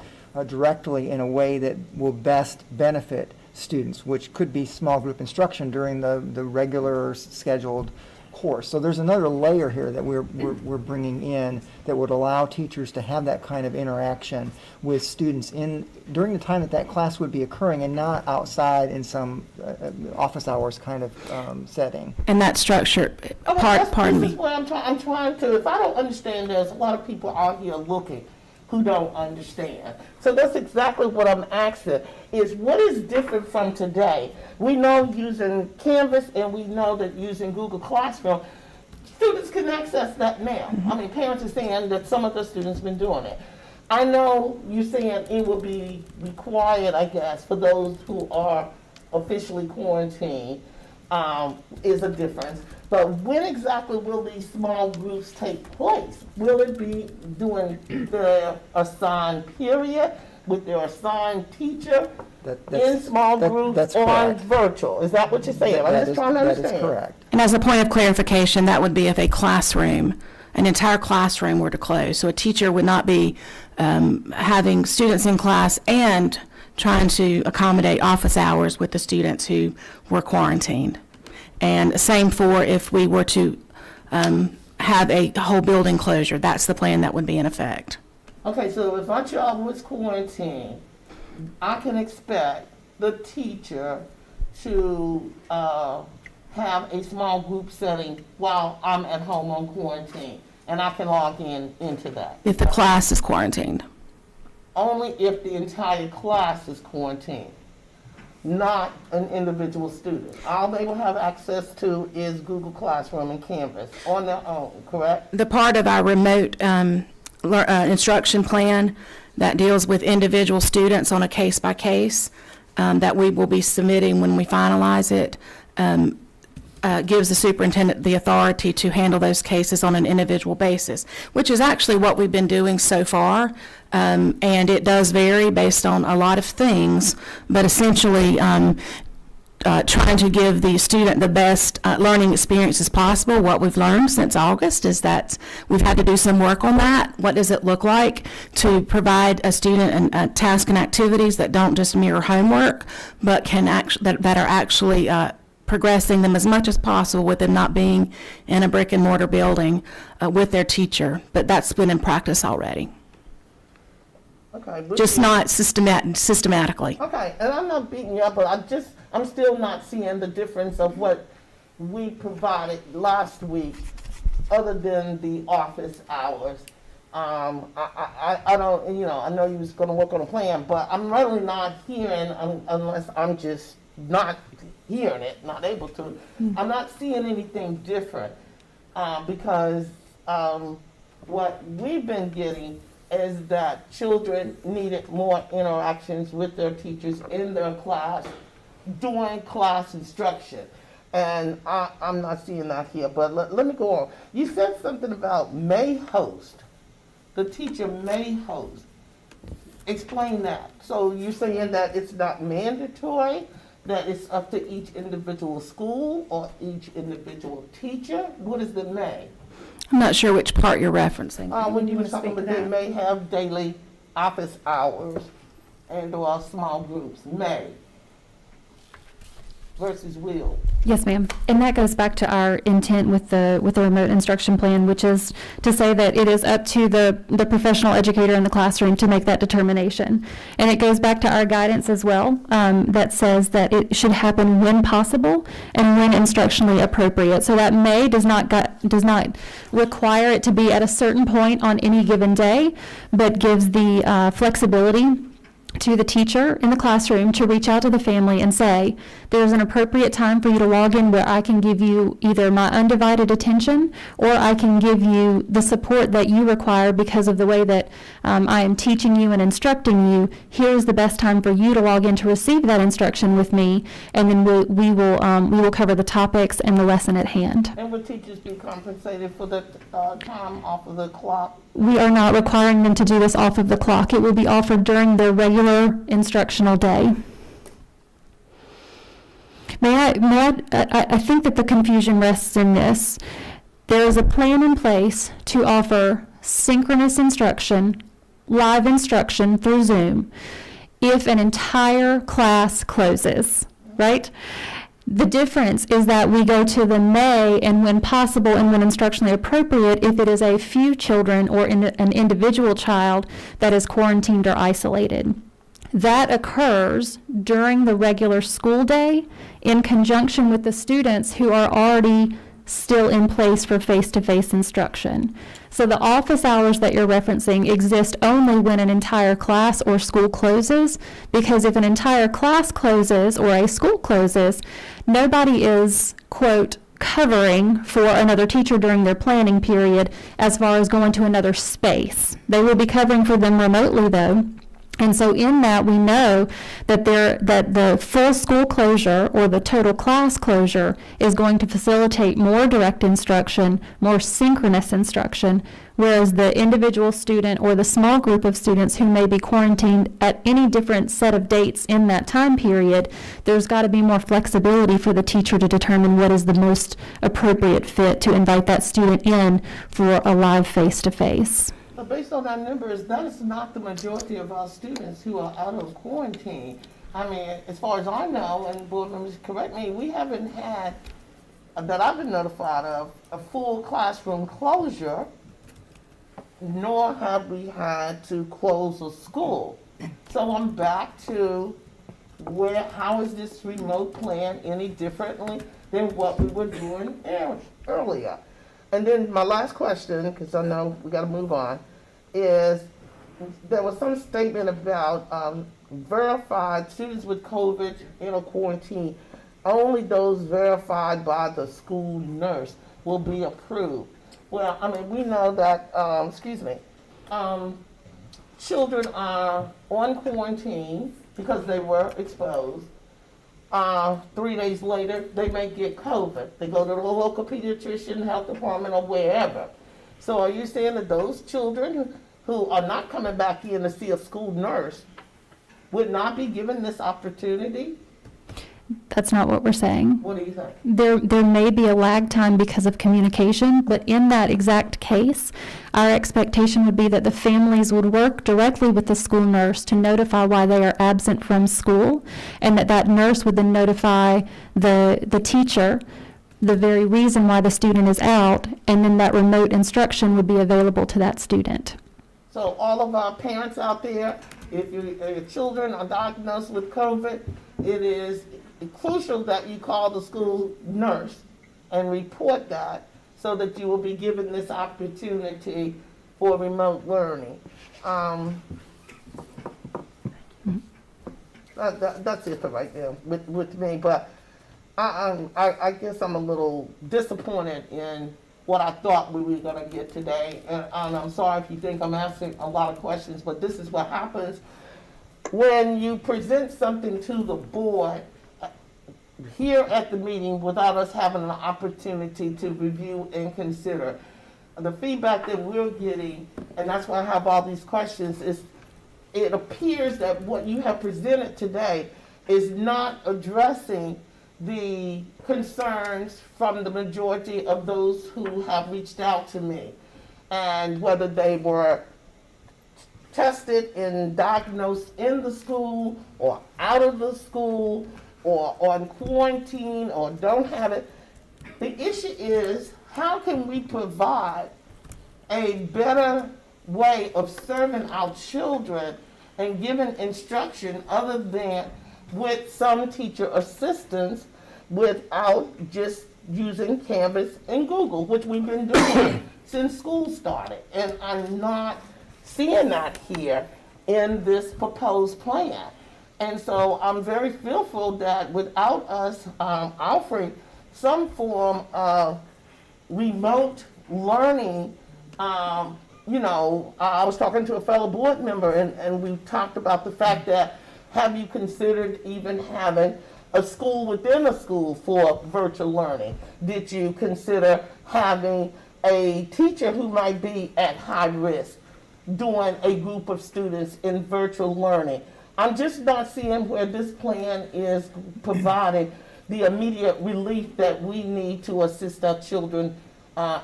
directly in a way that will best benefit students, which could be small group instruction during the regular scheduled course. So there's another layer here that we're bringing in that would allow teachers to have that kind of interaction with students during the time that class would be occurring, and not outside in some office hours kind of setting. And that structure, Okay, pardon this me. is what I'm trying to, if I don't understand, there's a lot of people out here looking who don't understand. So that's exactly what I'm asking, is what is different from today? We know using Canvas, and we know that using Google Classroom, students can access that now. I mean, parents are saying that some of the students been doing it. I know you're saying it will be required, I guess, for those who are officially quarantined, is a difference. But when exactly will these small groups take place? Will it be during the assigned period with their assigned teacher in small groups that's or correct. virtual? Is that what you're saying? I'm just trying to understand. That is correct. And as a point of clarification, that would be if an entire classroom were to close. So a teacher would not be having students in class and trying to accommodate office hours with the students who were quarantined. And same for if we were to have a whole building closure. That's the plan that would be in effect. Okay, so if my child was quarantined, I can expect the teacher to have a small group setting while I'm at home on quarantine, and I can log into that. If the class is quarantined. Only if the entire class is quarantined. not an individual student. All they will have access to is Google Classroom and Canvas on their own, correct? The part of our remote instruction plan that deals with individual students on a case-by-case that we will be submitting when we finalize it gives the superintendent the authority to handle those cases on an individual basis, which is actually what we've been doing so far. And it does vary based on a lot of things, but essentially trying to give the student the best learning experiences possible. What we've learned since August is that we've had to do some work on that. What does it look like to provide a student tasks and activities that don't just mirror homework, but can that are actually progressing them as much as possible with them not being in a brick and mortar building with their teacher. But that's been in practice already. Okay. Just not systematically. Okay, and I'm not beating you up, but I'm still not seeing the difference of what we provided last week, other than the office hours. I don't, I know you was gonna work on a plan, but I'm really not hearing, unless I'm just not hearing it, not able to, I'm not seeing anything different, because what we've been getting is that children needed more interactions with their teachers in their class during class instruction. And I'm not seeing that here, but let me go on. You said something about may host. The teacher may host. Explain that. So you're saying that it's not mandatory, that it's up to each individual school or each individual teacher? What is the may? I'm not sure which part you're referencing. When you were wanna talking speak about to they that? may have daily office hours and or small groups, may versus will. Yes, ma'am. And that goes back to our intent with the remote instruction plan, which is to say that it is up to the professional educator in the classroom to make that determination. And it goes back to our guidance as well, that says that it should happen when possible and when instructionally appropriate. So that may does not require it to be at a certain point on any given day, but gives the flexibility to the teacher in the classroom to reach out to the family and say, there's an appropriate time for you to log in where I can give you either my undivided attention or I can give you the support that you require because of the way that I am teaching you and instructing you. Here's the best time for you to log in to receive that instruction with me, and then we will cover the topics and the lesson at hand. And will teachers be compensated for the time off of the clock? We are not requiring them to do this off of the clock. It will be offered during their regular instructional day. I think that the confusion rests in this. There is a plan in place to offer synchronous instruction, live instruction through Zoom, if an entire class closes, right? The difference is that we go to the may and when possible and when instructionally appropriate if it is a few children or an individual child that is quarantined or isolated. That occurs during the regular school day in conjunction with the students who are already still in place for face-to-face instruction. So the office hours that you're referencing exist only when an entire class or school closes, because if an entire class closes or a school closes, nobody is, quote, covering for another teacher during their planning period as far as going to another space. They will be covering for them remotely though. And so in that, we know that the full school closure or the total class closure is going to facilitate more direct instruction, more synchronous instruction, whereas the individual student or the small group of students who may be quarantined at any different set of dates in that time period, there's got to be more flexibility for the teacher to determine what is the most appropriate fit to invite that student in for a live face-to-face. But based on our numbers, that is not the majority of our students who are out of quarantine. I mean, as far as I know, and board members correct me, we haven't had, that I've been notified of, a full classroom closure, nor have we had to close a school. So I'm back to how is this remote plan any differently than what we were doing earlier? And then my last question, because I know we got to move on, is there was some statement about verified students with COVID in a quarantine. Only those verified by the school nurse will be approved. Well, I mean, we know that, children are on quarantine because they were exposed. 3 days later, they may get COVID. They go to the local pediatrician, health department, or wherever. So are you saying that those children who are not coming back in to see a school nurse would not be given this opportunity? That's not what we're saying. What do you think? There may be a lag time because of communication, but in that exact case, our expectation would be that the families would work directly with the school nurse to notify why they are absent from school, and that nurse would then notify the teacher the very reason why the student is out, and then that remote instruction would be available to that student. So all of our parents out there, if your children are diagnosed with COVID, it is crucial that you call the school nurse and report that so that you will be given this opportunity for remote learning. That's it for right now with me, but I guess I'm a little disappointed in what I thought we were going to get today, and I'm sorry if you think I'm asking a lot of questions, but this is what happens when you present something to the board here at the meeting without us having an opportunity to review and consider. The feedback that we're getting, and that's why I have all these questions, is it appears that what you have presented today is not addressing the concerns from the majority of those who have reached out to me, and whether they were tested and diagnosed in the school or out of the school or on quarantine or don't have it. The issue is, how can we provide a better way of serving our children and giving instruction other than with some teacher assistance without just using Canvas and Google, which we've been doing since school started. And I'm not seeing that here in this proposed plan. And so I'm very fearful that without us offering some form of remote learning, I was talking to a fellow board member and we talked about the fact that, have you considered even having a school within a school for virtual learning? Did you consider having a teacher who might be at high risk doing a group of students in virtual learning? I'm just not seeing where this plan is providing the immediate relief that we need to assist our children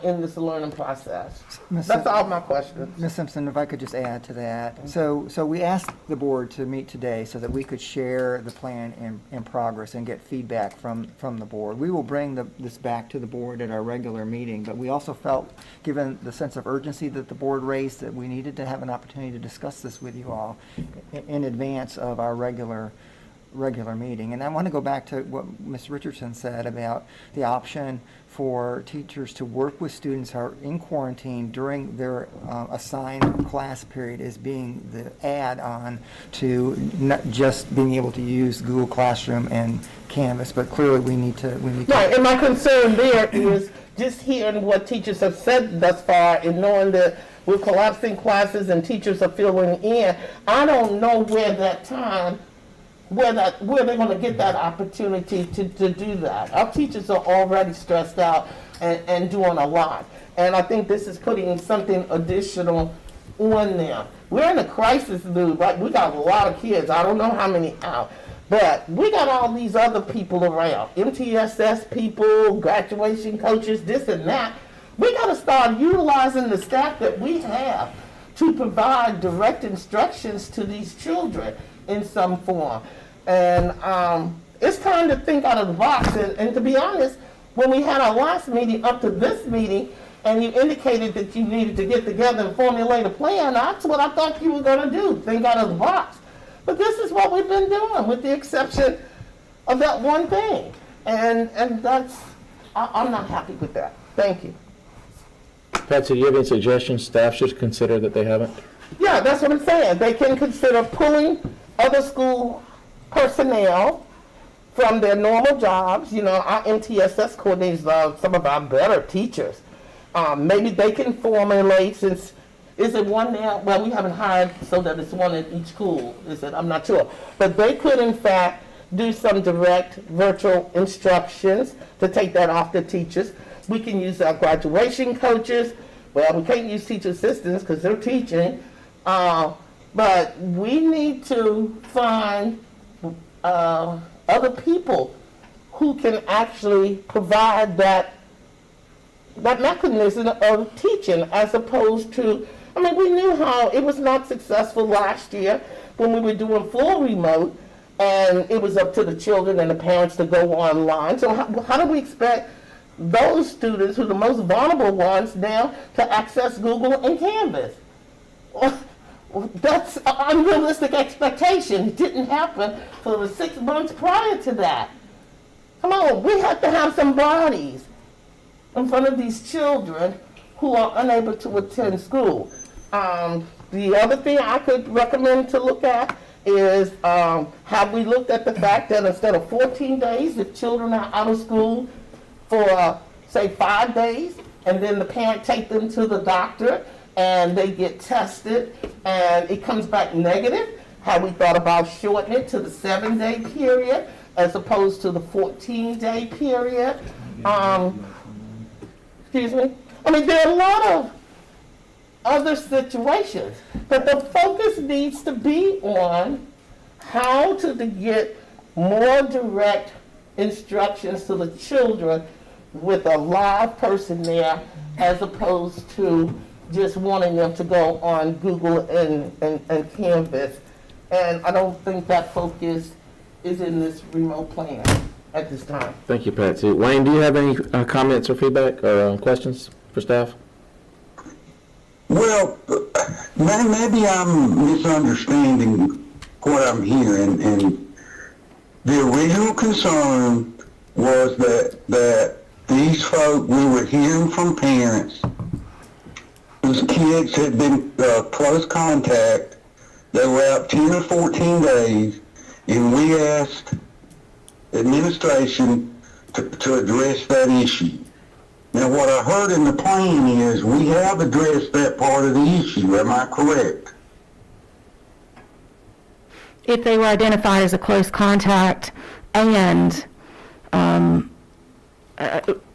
in this learning process. That's all my questions. Ms. Simpson, if I could just add to that. So we asked the board to meet today so that we could share the plan in progress and get feedback from the board. We will bring this back to the board at our regular meeting, but we also felt, given the sense of urgency that the board raised, that we needed to have an opportunity to discuss this with you all in advance of our regular meeting. And I want to go back to what Ms. Richardson said about the option for teachers to work with students who are in quarantine during their assigned class period as being the add-on to not just being able to use Google Classroom and Canvas, but clearly we need to. Right, and my concern there is just hearing what teachers have said thus far and knowing that we're collapsing classes and teachers are filling in. I don't know where they're going to get that opportunity to do that. Our teachers are already stressed out and doing a lot. And I think this is putting something additional on them. We're in a crisis mood, right? We got a lot of kids. I don't know how many out. But we got all these other people around. MTSS people, graduation coaches, this and that. We got to start utilizing the staff that we have to provide direct instructions to these children in some form. And it's time to think out of the box. And to be honest, when we had our last meeting up to this meeting, and you indicated that you needed to get together and formulate a plan, that's what I thought you were going to do, think out of the box. But this is what we've been doing, with the exception of that one thing. And that's, I'm not happy with that. Thank you. Patsy, do you have any suggestions staff should consider that they haven't? Yeah, that's what I'm saying. They can consider pulling other school personnel from their normal jobs. You know, our MTSS coordinators are some of our better teachers. Maybe they can formulate, since, is it one now? Well, we haven't hired so that it's one at each school, is it? I'm not sure. But they could, in fact, do some direct virtual instructions to take that off the teachers. We can use our graduation coaches. Well, we can't use teacher assistants because they're teaching. But we need to find other people who can actually provide that mechanism of teaching, as opposed to, I mean, we knew how it was not successful last year when we were doing full remote, and it was up to the children and the parents to go online. So how do we expect those students, who are the most vulnerable ones now, to access Google and Canvas? Well, that's an unrealistic expectation. It didn't happen for the 6 months prior to that. Come on, we have to have some bodies in front of these children who are unable to attend school. The other thing I could recommend to look at is, have we looked at the fact that instead of 14 days, if children are out of school for, say, 5 days, and then the parent take them to the doctor and they get tested and it comes back negative, have we thought about shortening it to the 7-day period as opposed to the 14-day period? Excuse me? I mean, there are a lot of other situations, but the focus needs to be on how to get more direct instructions to the children with a live person there, as opposed to just wanting them to go on Google and Canvas. And I don't think that focus is in this remote plan at this time. Thank you, Patsy. Wayne, do you have any comments or feedback or questions for staff? Well, maybe I'm misunderstanding what I'm hearing, and the original concern was that these folk, we were hearing from parents whose kids had been close contact, they were out 10 or 14 days, and we asked administration to address that issue. Now, what I heard in the plan is we have addressed that part of the issue. Am I correct? If they were identified as a close contact and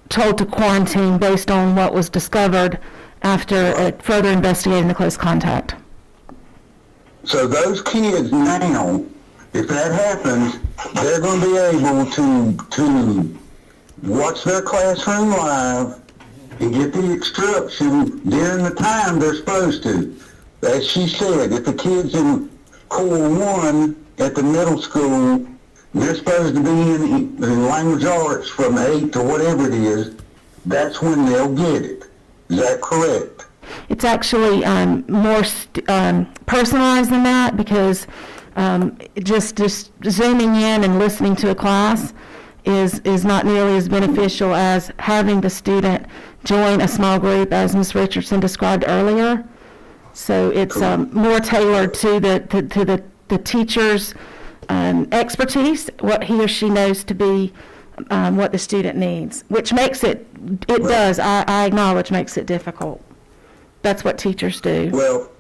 told to quarantine based on what was discovered after further investigating the close contact. So those kids now, if that happens, they're going to be able to watch their classroom live and get the instruction during the time they're supposed to. As she said, if the kid's in Core 1 at the middle school, they're supposed to be in language arts from 8 to whatever it is, that's when they'll get it. Is that correct? It's actually more personalized than that, because just zooming in and listening to a class is not nearly as beneficial as having the student join a small group, as Ms. Richardson described earlier. So it's more tailored to the teacher's expertise, what he or she knows to be what the student needs, which makes it does, I acknowledge, makes it difficult. That's what teachers do. Well,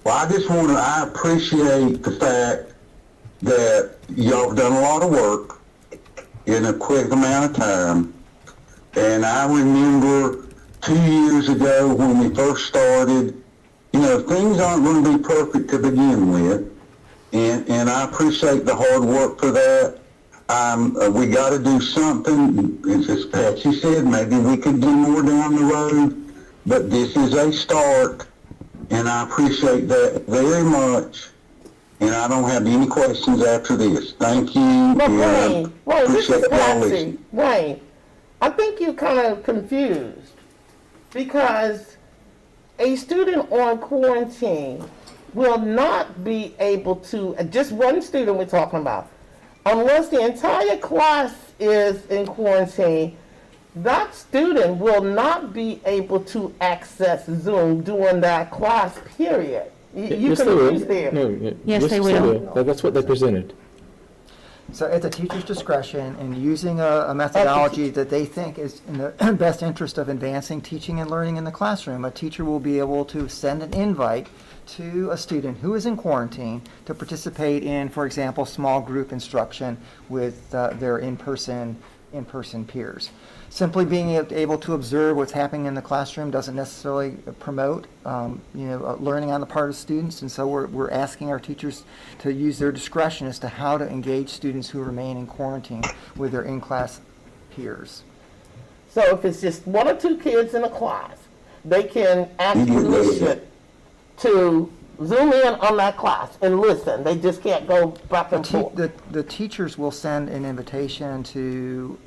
I appreciate the fact that y'all have done a lot of work in a quick amount of time. And I remember 2 years ago when we first started, things aren't going to be perfect to begin with. And I appreciate the hard work for that. We got to do something. As Patsy said, maybe we could do more down the road. But this is a start, and I appreciate that very much. And I don't have any questions after this. Thank you. But Wayne, this is appreciate y'all Patsy. listening. Wayne, I think you're kind of confused, because a student on quarantine will not be able to, just one student we're talking about, unless the entire class is in quarantine, that student will not be able to access Zoom during that class period. You Yes, can they will. use there. No, Yes, they will. That's what they presented. So at the teacher's discretion and using a methodology that they think is in the best interest of advancing teaching and learning in the classroom, a teacher will be able to send an invite to a student who is in quarantine to participate in, for example, small group instruction with their in-person peers. Simply being able to observe what's happening in the classroom doesn't necessarily promote, learning on the part of students, and so we're asking our teachers to use their discretion as to how to engage students who remain in quarantine with their in-class peers. So if it's just one or two kids in a class, they can actually listen to Zoom in on that class and listen. They just can't go back and forth. The teachers will send an invitation to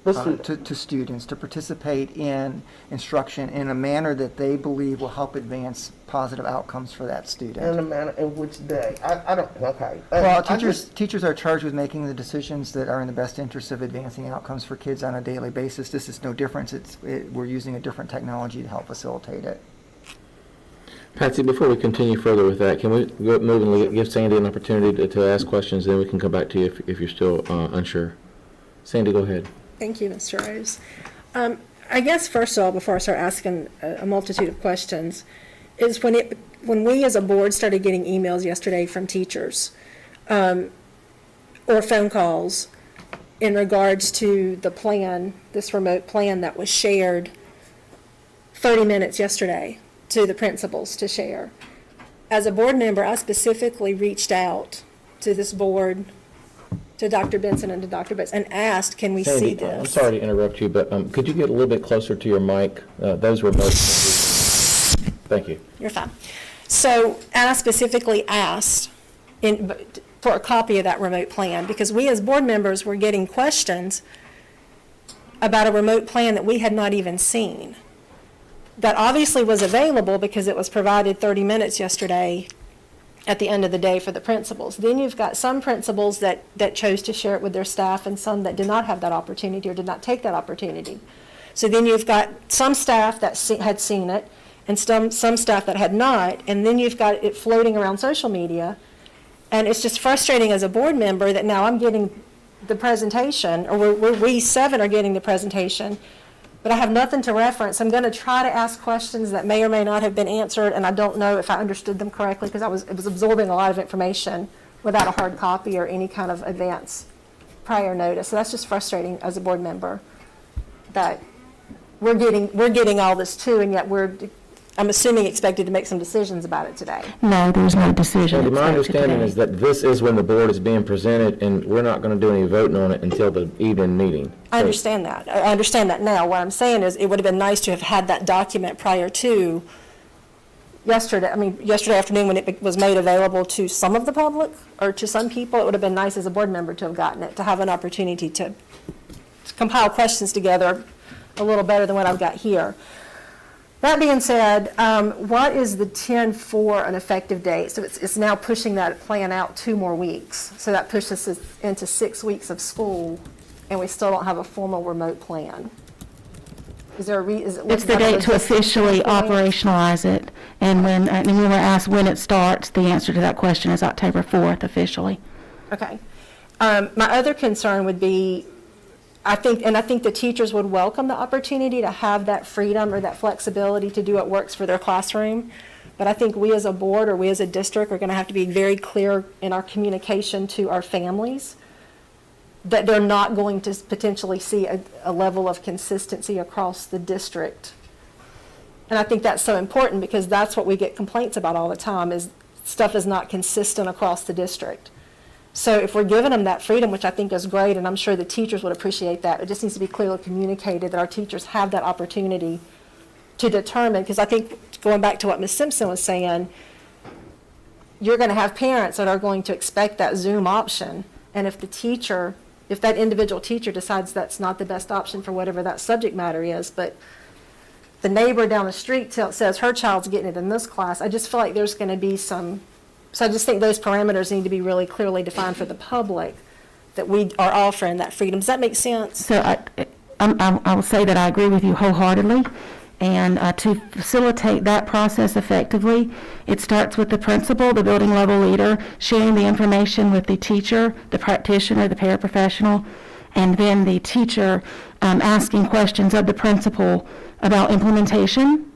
students to participate in instruction in a manner that they believe will help advance positive outcomes for that student. In a manner in which day? I don't, okay. Well, teachers are charged with making the decisions that are in the best interest of advancing outcomes for kids on a daily basis. This is no different. We're using a different technology to help facilitate it. Patsy, before we continue further with that, can we move and give Sandy an opportunity to ask questions, then we can come back to you if you're still unsure. Sandy, go ahead. Thank you, Mr. Rose. I guess first of all, before I start asking a multitude of questions, is when we as a board started getting emails yesterday from teachers or phone calls in regards to the plan, this remote plan that was shared 30 minutes yesterday to the principals to share. As a board member, I specifically reached out to this board, to Dr. Benson and to Dr. Bates, and asked, can we see Sandy, this? I'm sorry to interrupt you, but could you get a little bit closer to your mic? Those were both. Thank you. You're fine. So, and I specifically asked for a copy of that remote plan, because we as board members were getting questions about a remote plan that we had not even seen. That obviously was available because it was provided 30 minutes yesterday at the end of the day for the principals. Then you've got some principals that chose to share it with their staff and some that did not have that opportunity or did not take that opportunity. So then you've got some staff that had seen it and some staff that had not, and then you've got it floating around social media. And it's just frustrating as a board member that now I'm getting the presentation, or we seven are getting the presentation, but I have nothing to reference. I'm going to try to ask questions that may or may not have been answered, and I don't know if I understood them correctly because it was absorbing a lot of information without a hard copy or any kind of advance prior notice. So that's just frustrating as a board member that we're getting all this too, and yet I'm assuming expected to make some decisions about it today. No, there's no decision. Sandy, my expected understanding today. is that this is when the board is being presented, and we're not going to do any voting on it until the evening meeting. I understand that. I understand that now. What I'm saying is it would have been nice to have had that document prior to yesterday afternoon when it was made available to some of the public or to some people. It would have been nice as a board member to have gotten it, to have an opportunity to compile questions together a little better than what I've got here. That being said, what is the 10 for an effective date? So it's now pushing that plan out 2 more weeks. So that pushes us into 6 weeks of school, and we still don't have a formal remote plan. Is there a reason? It's the date to officially operationalize it, and when we were asked when it starts, the answer to that question is October 4th officially. Okay. My other concern would be, I think the teachers would welcome the opportunity to have that freedom or that flexibility to do what works for their classroom. But I think we as a board or we as a district are going to have to be very clear in our communication to our families that they're not going to potentially see a level of consistency across the district. And I think that's so important because that's what we get complaints about all the time is stuff is not consistent across the district. So if we're giving them that freedom, which I think is great, and I'm sure the teachers would appreciate that, it just needs to be clearly communicated that our teachers have that opportunity to determine, because I think going back to what Ms. Simpson was saying, you're going to have parents that are going to expect that Zoom option, and if that individual teacher decides that's not the best option for whatever that subject matter is, but the neighbor down the street says her child's getting it in this class, I just feel like there's going to be some. So I just think those parameters need to be really clearly defined for the public, that we are offering that freedom. Does that make sense? So I will say that I agree with you wholeheartedly. And to facilitate that process effectively, it starts with the principal, the building level leader, sharing the information with the teacher, the practitioner, the paraprofessional, and then the teacher asking questions of the principal about implementation,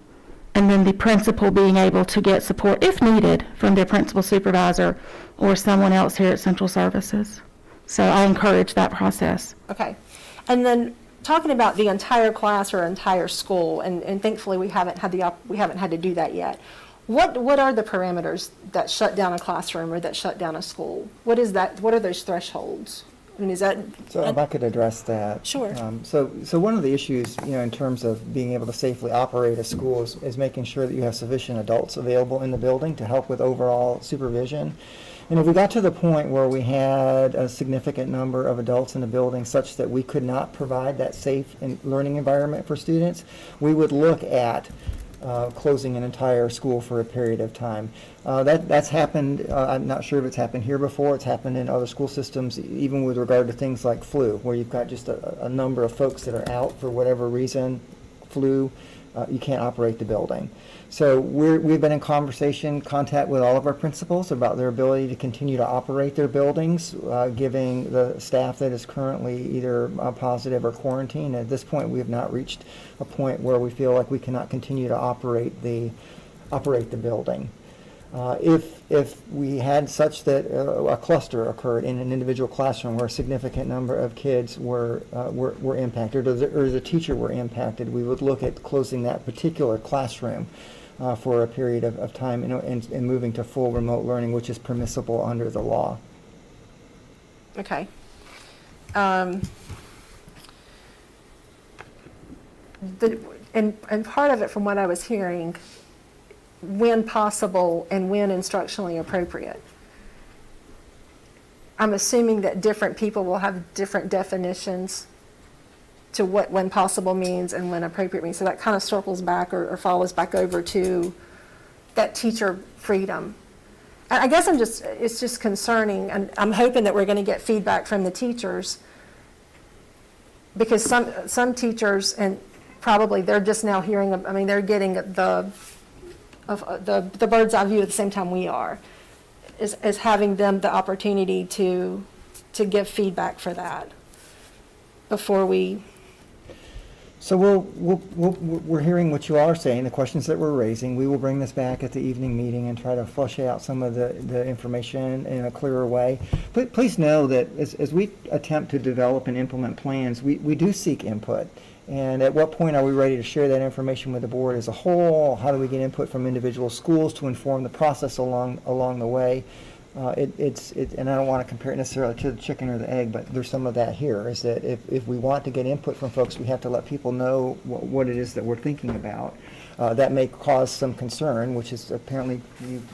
and then the principal being able to get support, if needed, from their principal supervisor or someone else here at Central Services. So I encourage that process. Okay. And then talking about the entire class or entire school, and thankfully we haven't had to do that yet. What are the parameters that shut down a classroom or that shut down a school? What is that? What are those thresholds? I mean, is that? So if I could address that. Sure. So one of the issues, in terms of being able to safely operate a school is making sure that you have sufficient adults available in the building to help with overall supervision. And if we got to the point where we had a significant number of adults in the building such that we could not provide that safe and learning environment for students, we would look at closing an entire school for a period of time. That's happened. I'm not sure if it's happened here before. It's happened in other school systems, even with regard to things like flu, where you've got just a number of folks that are out for whatever reason, flu, you can't operate the building. So we've been in contact with all of our principals about their ability to continue to operate their buildings, giving the staff that is currently either positive or quarantined. At this point, we have not reached a point where we feel like we cannot continue to operate the building. If we had such that a cluster occurred in an individual classroom where a significant number of kids were impacted, or the teacher were impacted, we would look at closing that particular classroom for a period of time and moving to full remote learning, which is permissible under the law. Okay. And part of it, from what I was hearing, when possible and when instructionally appropriate. I'm assuming that different people will have different definitions to what when possible means and when appropriate means. So that kind of circles back or follows back over to that teacher freedom. And I guess it's just concerning, and I'm hoping that we're going to get feedback from the teachers, because some teachers, and probably they're just now hearing, they're getting the bird's eye view at the same time we are, is having them the opportunity to give feedback for that before we. So we're hearing what you all are saying, the questions that we're raising. We will bring this back at the evening meeting and try to flush out some of the information in a clearer way. But please know that as we attempt to develop and implement plans, we do seek input. And at what point are we ready to share that information with the board as a whole? How do we get input from individual schools to inform the process along the way? And I don't want to compare it necessarily to the chicken or the egg, but there's some of that here, is that if we want to get input from folks, we have to let people know what it is that we're thinking about. That may cause some concern, which is apparently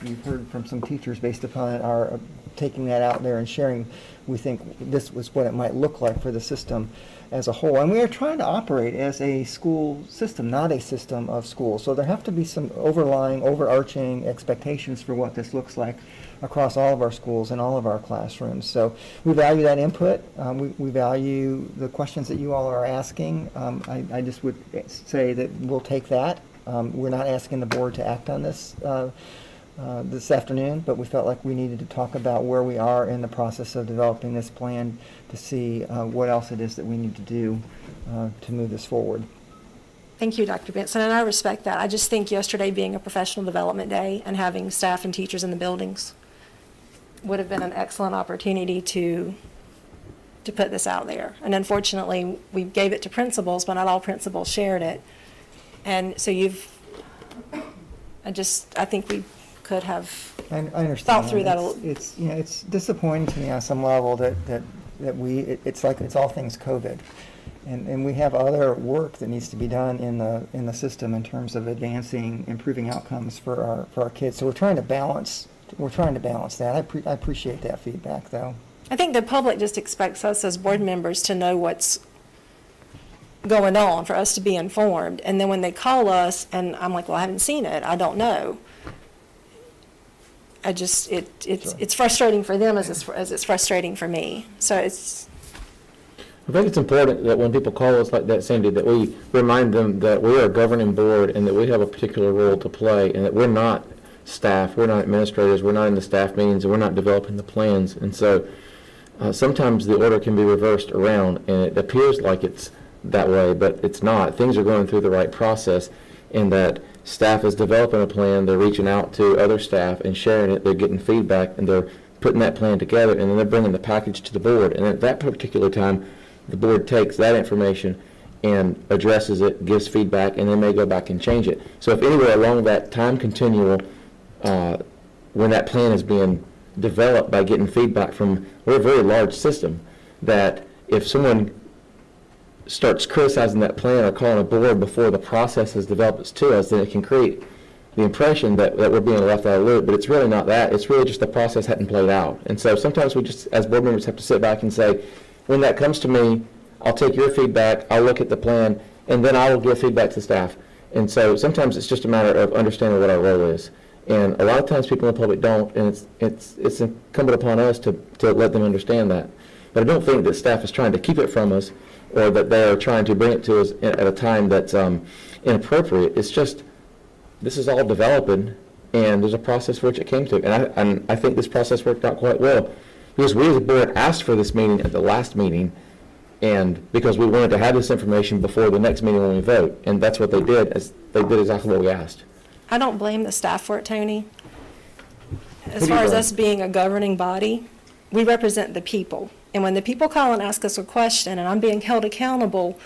you've heard from some teachers based upon our taking that out there and sharing. We think this was what it might look like for the system as a whole. And we are trying to operate as a school system, not a system of schools. So there have to be some overarching expectations for what this looks like across all of our schools and all of our classrooms. So we value that input. We value the questions that you all are asking. I just would say that we'll take that. We're not asking the board to act on this this afternoon, but we felt like we needed to talk about where we are in the process of developing this plan to see what else it is that we need to do to move this forward. Thank you, Dr. Benson, and I respect that. I just think yesterday being a professional development day and having staff and teachers in the buildings would have been an excellent opportunity to put this out there. And unfortunately, we gave it to principals, but not all principals shared it. And so I think we could have I understand. thought through that a little. It's disappointing to me on some level that it's like it's all things COVID. And we have other work that needs to be done in the system in terms of improving outcomes for our kids. So we're trying to balance that. I appreciate that feedback, though. I think the public just expects us as board members to know what's going on, for us to be informed. And then when they call us and I'm like, well, I haven't seen it, I don't know. It's frustrating for them as it's frustrating for me. So it's. I think it's important that when people call us like that, Sandy, that we remind them that we are a governing board and that we have a particular role to play, and that we're not staff, we're not administrators, we're not in the staff meetings, and we're not developing the plans. And so sometimes the order can be reversed around, and it appears like it's that way, but it's not. Things are going through the right process, in that staff is developing a plan, they're reaching out to other staff and sharing it, they're getting feedback, and they're putting that plan together, and then they're bringing the package to the board. And at that particular time, the board takes that information and addresses it, gives feedback, and then may go back and change it. So if anywhere along that time continual, when that plan is being developed by getting feedback from, we're a very large system, that if someone starts criticizing that plan or calling a board before the process has developed to us, then it can create the impression that we're being left out of the loop. But it's really not that. It's really just the process hadn't played out. And so sometimes we just, as board members, have to sit back and say, when that comes to me, I'll take your feedback, I'll look at the plan, and then I will give feedback to staff. And so sometimes it's just a matter of understanding what our role is. And a lot of times people in the public don't, and it's incumbent upon us to let them understand that. But I don't think that staff is trying to keep it from us, or that they are trying to bring it to us at a time that's inappropriate. It's just, this is all developing, and there's a process for which it came to. And I think this process worked out quite well, because we as a board asked for this meeting at the last meeting, and because we wanted to have this information before the next meeting when we vote. And that's what they did, as they did exactly what we asked. I don't blame the staff for it, Tony. As Who do far you as blame? us being a governing body, we represent the people. And when the people call and ask us a question, and I'm being held accountable,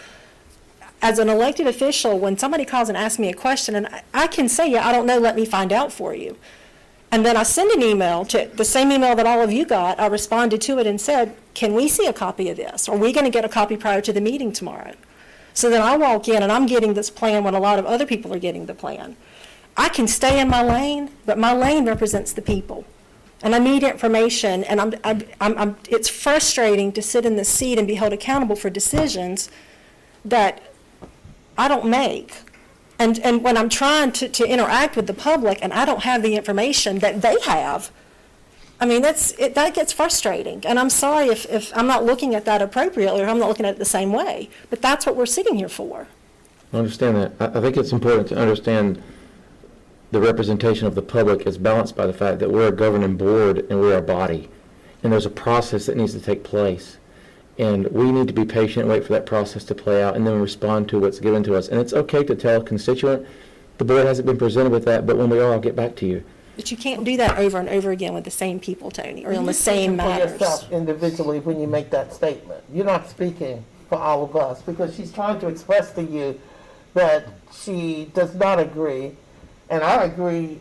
as an elected official, when somebody calls and asks me a question, and I can say, yeah, I don't know, let me find out for you. And then I send an email, to the same email that all of you got, I responded to it and said, can we see a copy of this? Are we going to get a copy prior to the meeting tomorrow? So then I walk in and I'm getting this plan when a lot of other people are getting the plan. I can stay in my lane, but my lane represents the people. And I need information, and it's frustrating to sit in this seat and be held accountable for decisions that I don't make. And when I'm trying to interact with the public and I don't have the information that they have, I mean, that gets frustrating. And I'm sorry if I'm not looking at that appropriately, or I'm not looking at it the same way, but that's what we're sitting here for. I understand that. I think it's important to understand the representation of the public is balanced by the fact that we're a governing board and we're a body. And there's a process that needs to take place. And we need to be patient and wait for that process to play out and then respond to what's given to us. And it's okay to tell a constituent, the board hasn't been presented with that, but when we are, I'll get back to you. But you can't do that over and over again with the same people, Tony, or on the same For matters. yourself individually when you make that statement. You're not speaking for all of us, because she's trying to express to you that she does not agree, and I agree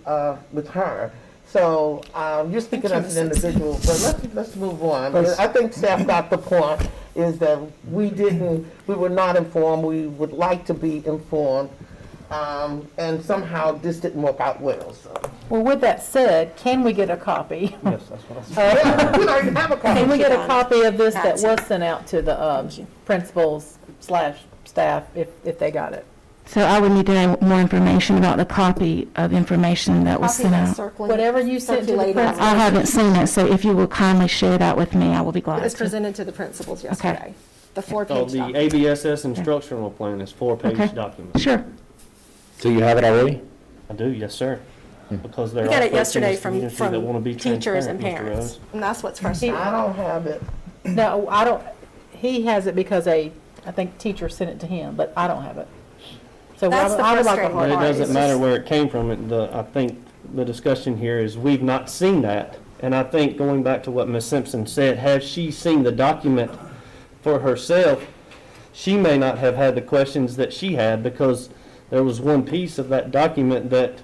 with her. So you're speaking as an individual, but let's move on. I think staff got the point, is that we were not informed, we would like to be informed, and somehow this didn't work out well, so. Well, with that said, can we get a copy? Yes, that's what I said. We don't even have a copy. Can we get a copy of this that Absolutely. was sent out to the principals/staff if they got it? So I would need to know more information about the copy of information that was sent out. Whatever you sent to the Circulated. principal. I haven't seen it, so if you will kindly share that with me, I will be It glad was to. presented to the principals yesterday, the So four-page the document. ABSS instructional plan is 4-page Okay. document. Sure. So you have it already? I do, yes, sir. Because there We are got it folks in yesterday this community that want to be from teachers and transparent, Mr. parents, Rose. and that's what's frustrating. I don't have it. No, I don't, he has it because I think teacher sent it to him, but I don't have it. So That's the I would like a frustrating hard But it part. doesn't matter where it came from. I think the discussion here is we've not seen that. And I think going back to what Ms. Simpson said, has she seen the document for herself, she may not have had the questions that she had, because there was one piece of that document that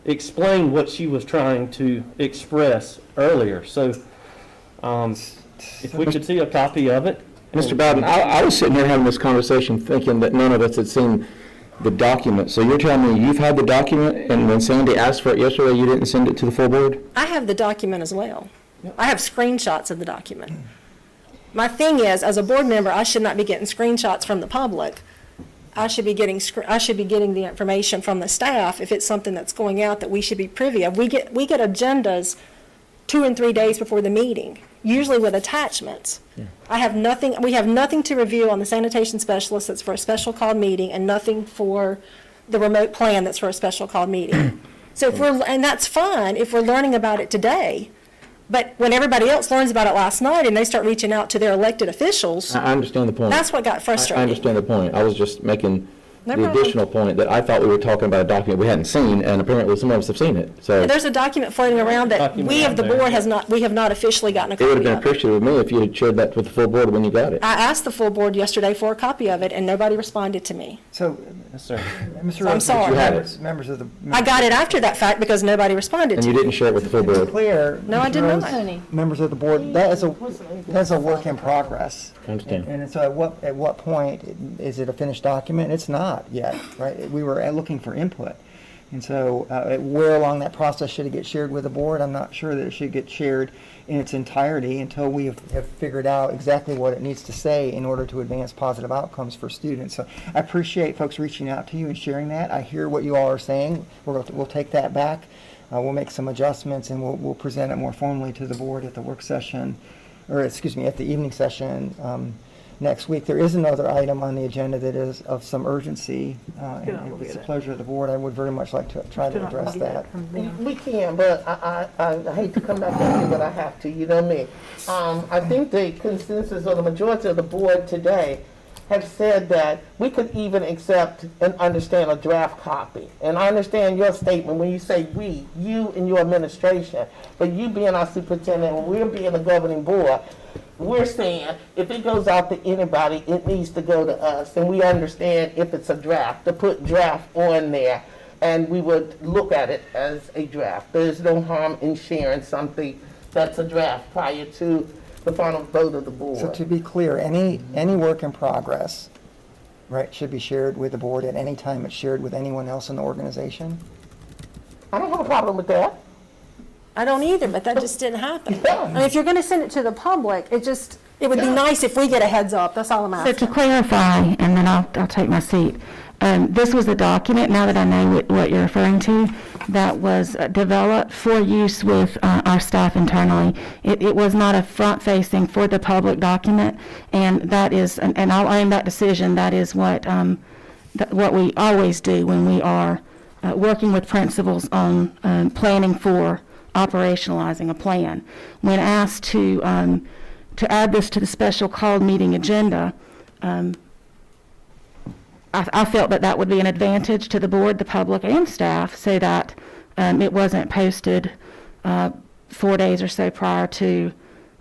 explained what she was trying to express earlier. So if we could see a copy of it. Mr. Bowden, I was sitting here having this conversation thinking that none of us had seen the document. So you're telling me you've had the document, and when Sandy asked for it yesterday, you didn't send it to the full board? I have the document as well. I have screenshots of the document. My thing is, as a board member, I should not be getting screenshots from the public. I should be getting the information from the staff if it's something that's going out that we should be privy of. We get agendas 2 and 3 days before the meeting. usually with attachments. We have nothing to review on the sanitation specialist that's for a special called meeting, and nothing for the remote plan that's for a special called meeting. So and that's fine if we're learning about it today, but when everybody else learns about it last night and they start reaching out to their elected officials, I understand the point. that's what got frustrating. I understand the point. I was just making No the problem. additional point that I thought we were talking about a document we hadn't seen, and apparently some of us have seen it. So There's a document floating around that Document we of out the there. board we have not officially gotten a it would have copy been of. appreciated of me if you had shared that with the full board when you got it. I asked the full board yesterday for a copy of it, and nobody responded to me. So, Yes, sir. Mr. So I'm Rhodes, sorry. You had it. members of the. I got it after that fact because nobody responded And to you me. didn't share it with the full To be board. clear. No, I Mr. did Rhodes, not. Members of the board, that's a work in progress. I understand. And so at what point, is it a finished document? It's not yet, right? We were looking for input. And so where along that process should it get shared with the board? I'm not sure that it should get shared in its entirety until we have figured out exactly what it needs to say in order to advance positive outcomes for students. So I appreciate folks reaching out to you and sharing that. I hear what you all are saying. We'll take that back. We'll make some adjustments, and we'll present it more formally to the board at the work session, or excuse me, at the evening session next week. There is another item on the agenda that is of some urgency, and if it's the pleasure of the board, I would very much like to try to address that. We can, but I hate to come back at you, but I have to, you know me. I think the consensus or the majority of the board today have said that we could even accept and understand a draft copy. And I understand your statement when you say we, you and your administration, but you being our superintendent and we're being the governing board, we're saying if it goes out to anybody, it needs to go to us. And we understand if it's a draft, to put draft on there, and we would look at it as a draft. There's no harm in sharing something that's a draft prior to the final vote of the board. So to be clear, any work in progress, right, should be shared with the board at any time it's shared with anyone else in the organization? I don't have a problem with that. I don't either, but that just didn't happen. Yeah. And if you're going to send it to the public, it would be nice if we get a heads up. That's all I'm So asking. to clarify, and then I'll take my seat, this was a document, now that I know what you're referring to, that was developed for use with our staff internally. It was not a front-facing for the public document, and that is, and I'll own that decision, that is what we always do when we are working with principals on planning for operationalizing a plan. When asked to add this to the special called meeting agenda, I felt that would be an advantage to the board, the public, and staff, so that it wasn't posted 4 days or so prior to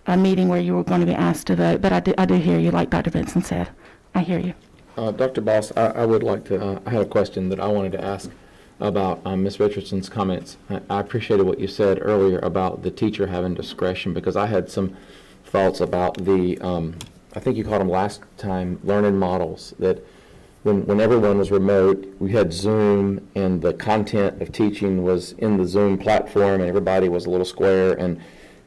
a meeting where you were going to be asked to vote. But I do hear you, like Dr. Benson said. I hear you. Dr. Boss, I would like to, I had a question that I wanted to ask about Ms. Richardson's comments. I appreciated what you said earlier about the teacher having discretion, because I had some thoughts about the, I think you called them last time, learning models, that when everyone was remote, we had Zoom, and the content of teaching was in the Zoom platform, and everybody was a little square, and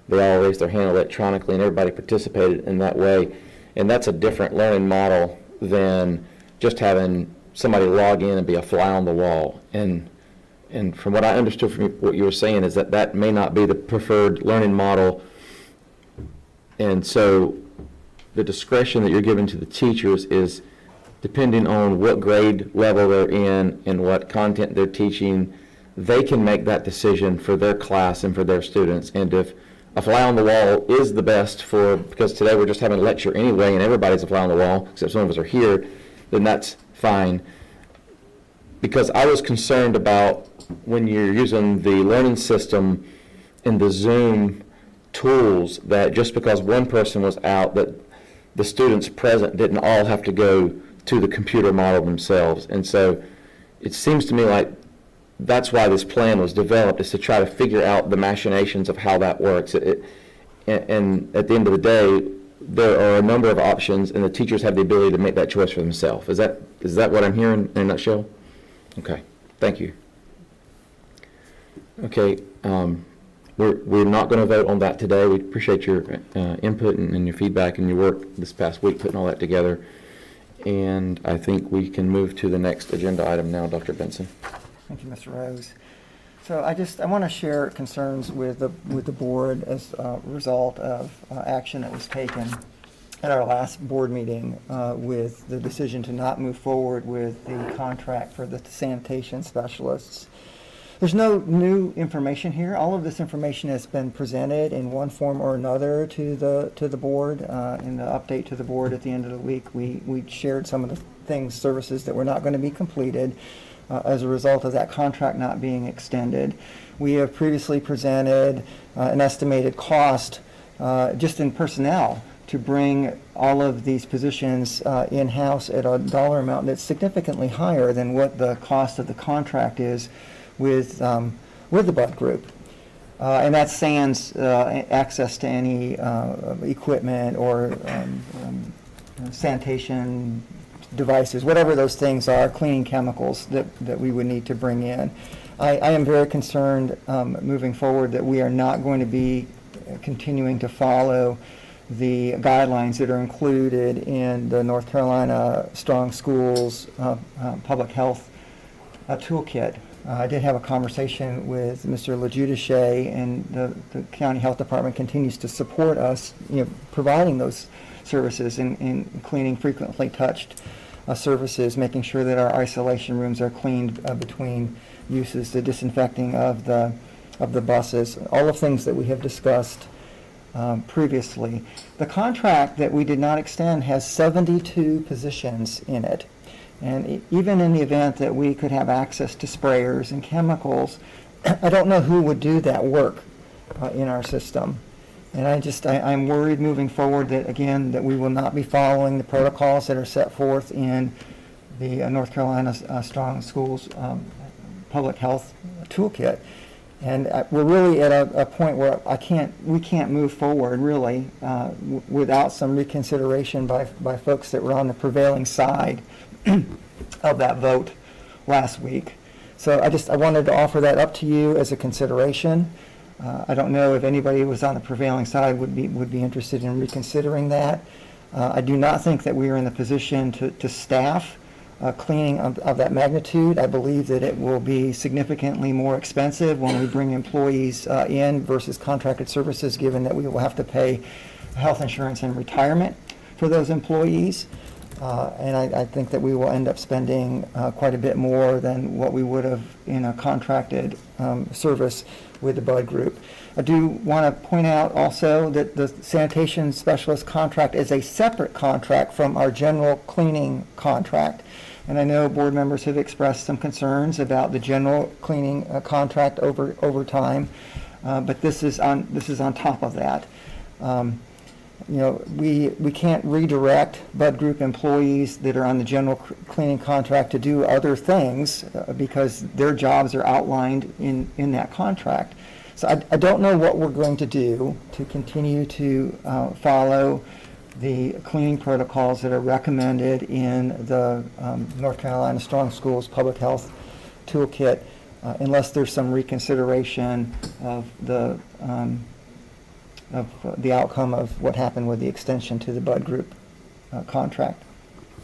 they all raised their hand electronically, and everybody participated in that way. And that's a different learning model than just having somebody log in and be a fly on the wall. And from what I understood from what you were saying is that may not be the preferred learning model. And so the discretion that you're giving to the teachers is depending on what grade level they're in and what content they're teaching, they can make that decision for their class and for their students. And if a fly on the wall is the best because today we're just having a lecture anyway and everybody's a fly on the wall, except some of us are here, then that's fine. Because I was concerned about when you're using the learning system in the Zoom tools, that just because one person was out, that the students present didn't all have to go to the computer model themselves. And so it seems to me like that's why this plan was developed, is to try to figure out the machinations of how that works. And at the end of the day, there are a number of options, and the teachers have the ability to make that choice for themselves. Is that what I'm hearing in a nutshell? Okay, thank you. Okay, we're not going to vote on that today. We appreciate your input and your feedback and your work this past week putting all that together. And I think we can move to the next agenda item now, Dr. Benson. Thank you, Mr. Rose. So I want to share concerns with the board as a result of action that was taken at our last board meeting with the decision to not move forward with the contract for the sanitation specialists. There's no new information here. All of this information has been presented in one form or another to the board. In the update to the board at the end of the week, we shared some of the services that were not going to be completed as a result of that contract not being extended. We have previously presented an estimated cost just in personnel to bring all of these positions in-house at a dollar amount that's significantly higher than what the cost of the contract is with the Bud Group. And that sans access to any equipment or sanitation devices, whatever those things are, cleaning chemicals that we would need to bring in. I am very concerned moving forward that we are not going to be continuing to follow the guidelines that are included in the North Carolina Strong Schools Public Health Toolkit. I did have a conversation with Mr. LaJudice, and the county health department continues to support us, providing those services in cleaning frequently touched services, making sure that our isolation rooms are cleaned between uses, the disinfecting of the buses, all of things that we have discussed previously. The contract that we did not extend has 72 positions in it. And even in the event that we could have access to sprayers and chemicals, I don't know who would do that work in our system. And I'm worried moving forward that we will not be following the protocols that are set forth in the North Carolina Strong Schools Public Health Toolkit. And we're really at a point where we can't move forward really without some reconsideration by folks that were on the prevailing side of that vote last week. So I wanted to offer that up to you as a consideration. I don't know if anybody who was on the prevailing side would be interested in reconsidering that. I do not think that we are in the position to staff cleaning of that magnitude. I believe that it will be significantly more expensive when we bring employees in versus contracted services, given that we will have to pay health insurance and retirement for those employees. And I think that we will end up spending quite a bit more than what we would have in a contracted service with the Bud Group. I do want to point out also that the sanitation specialist contract is a separate contract from our general cleaning contract. And I know board members have expressed some concerns about the general cleaning contract over time, but this is on top of that. We can't redirect Bud Group employees that are on the general cleaning contract to do other things because their jobs are outlined in that contract. So I don't know what we're going to do to continue to follow the cleaning protocols that are recommended in the North Carolina Strong Schools Public Health Toolkit unless there's some reconsideration of the outcome of what happened with the extension to the Bud Group contract.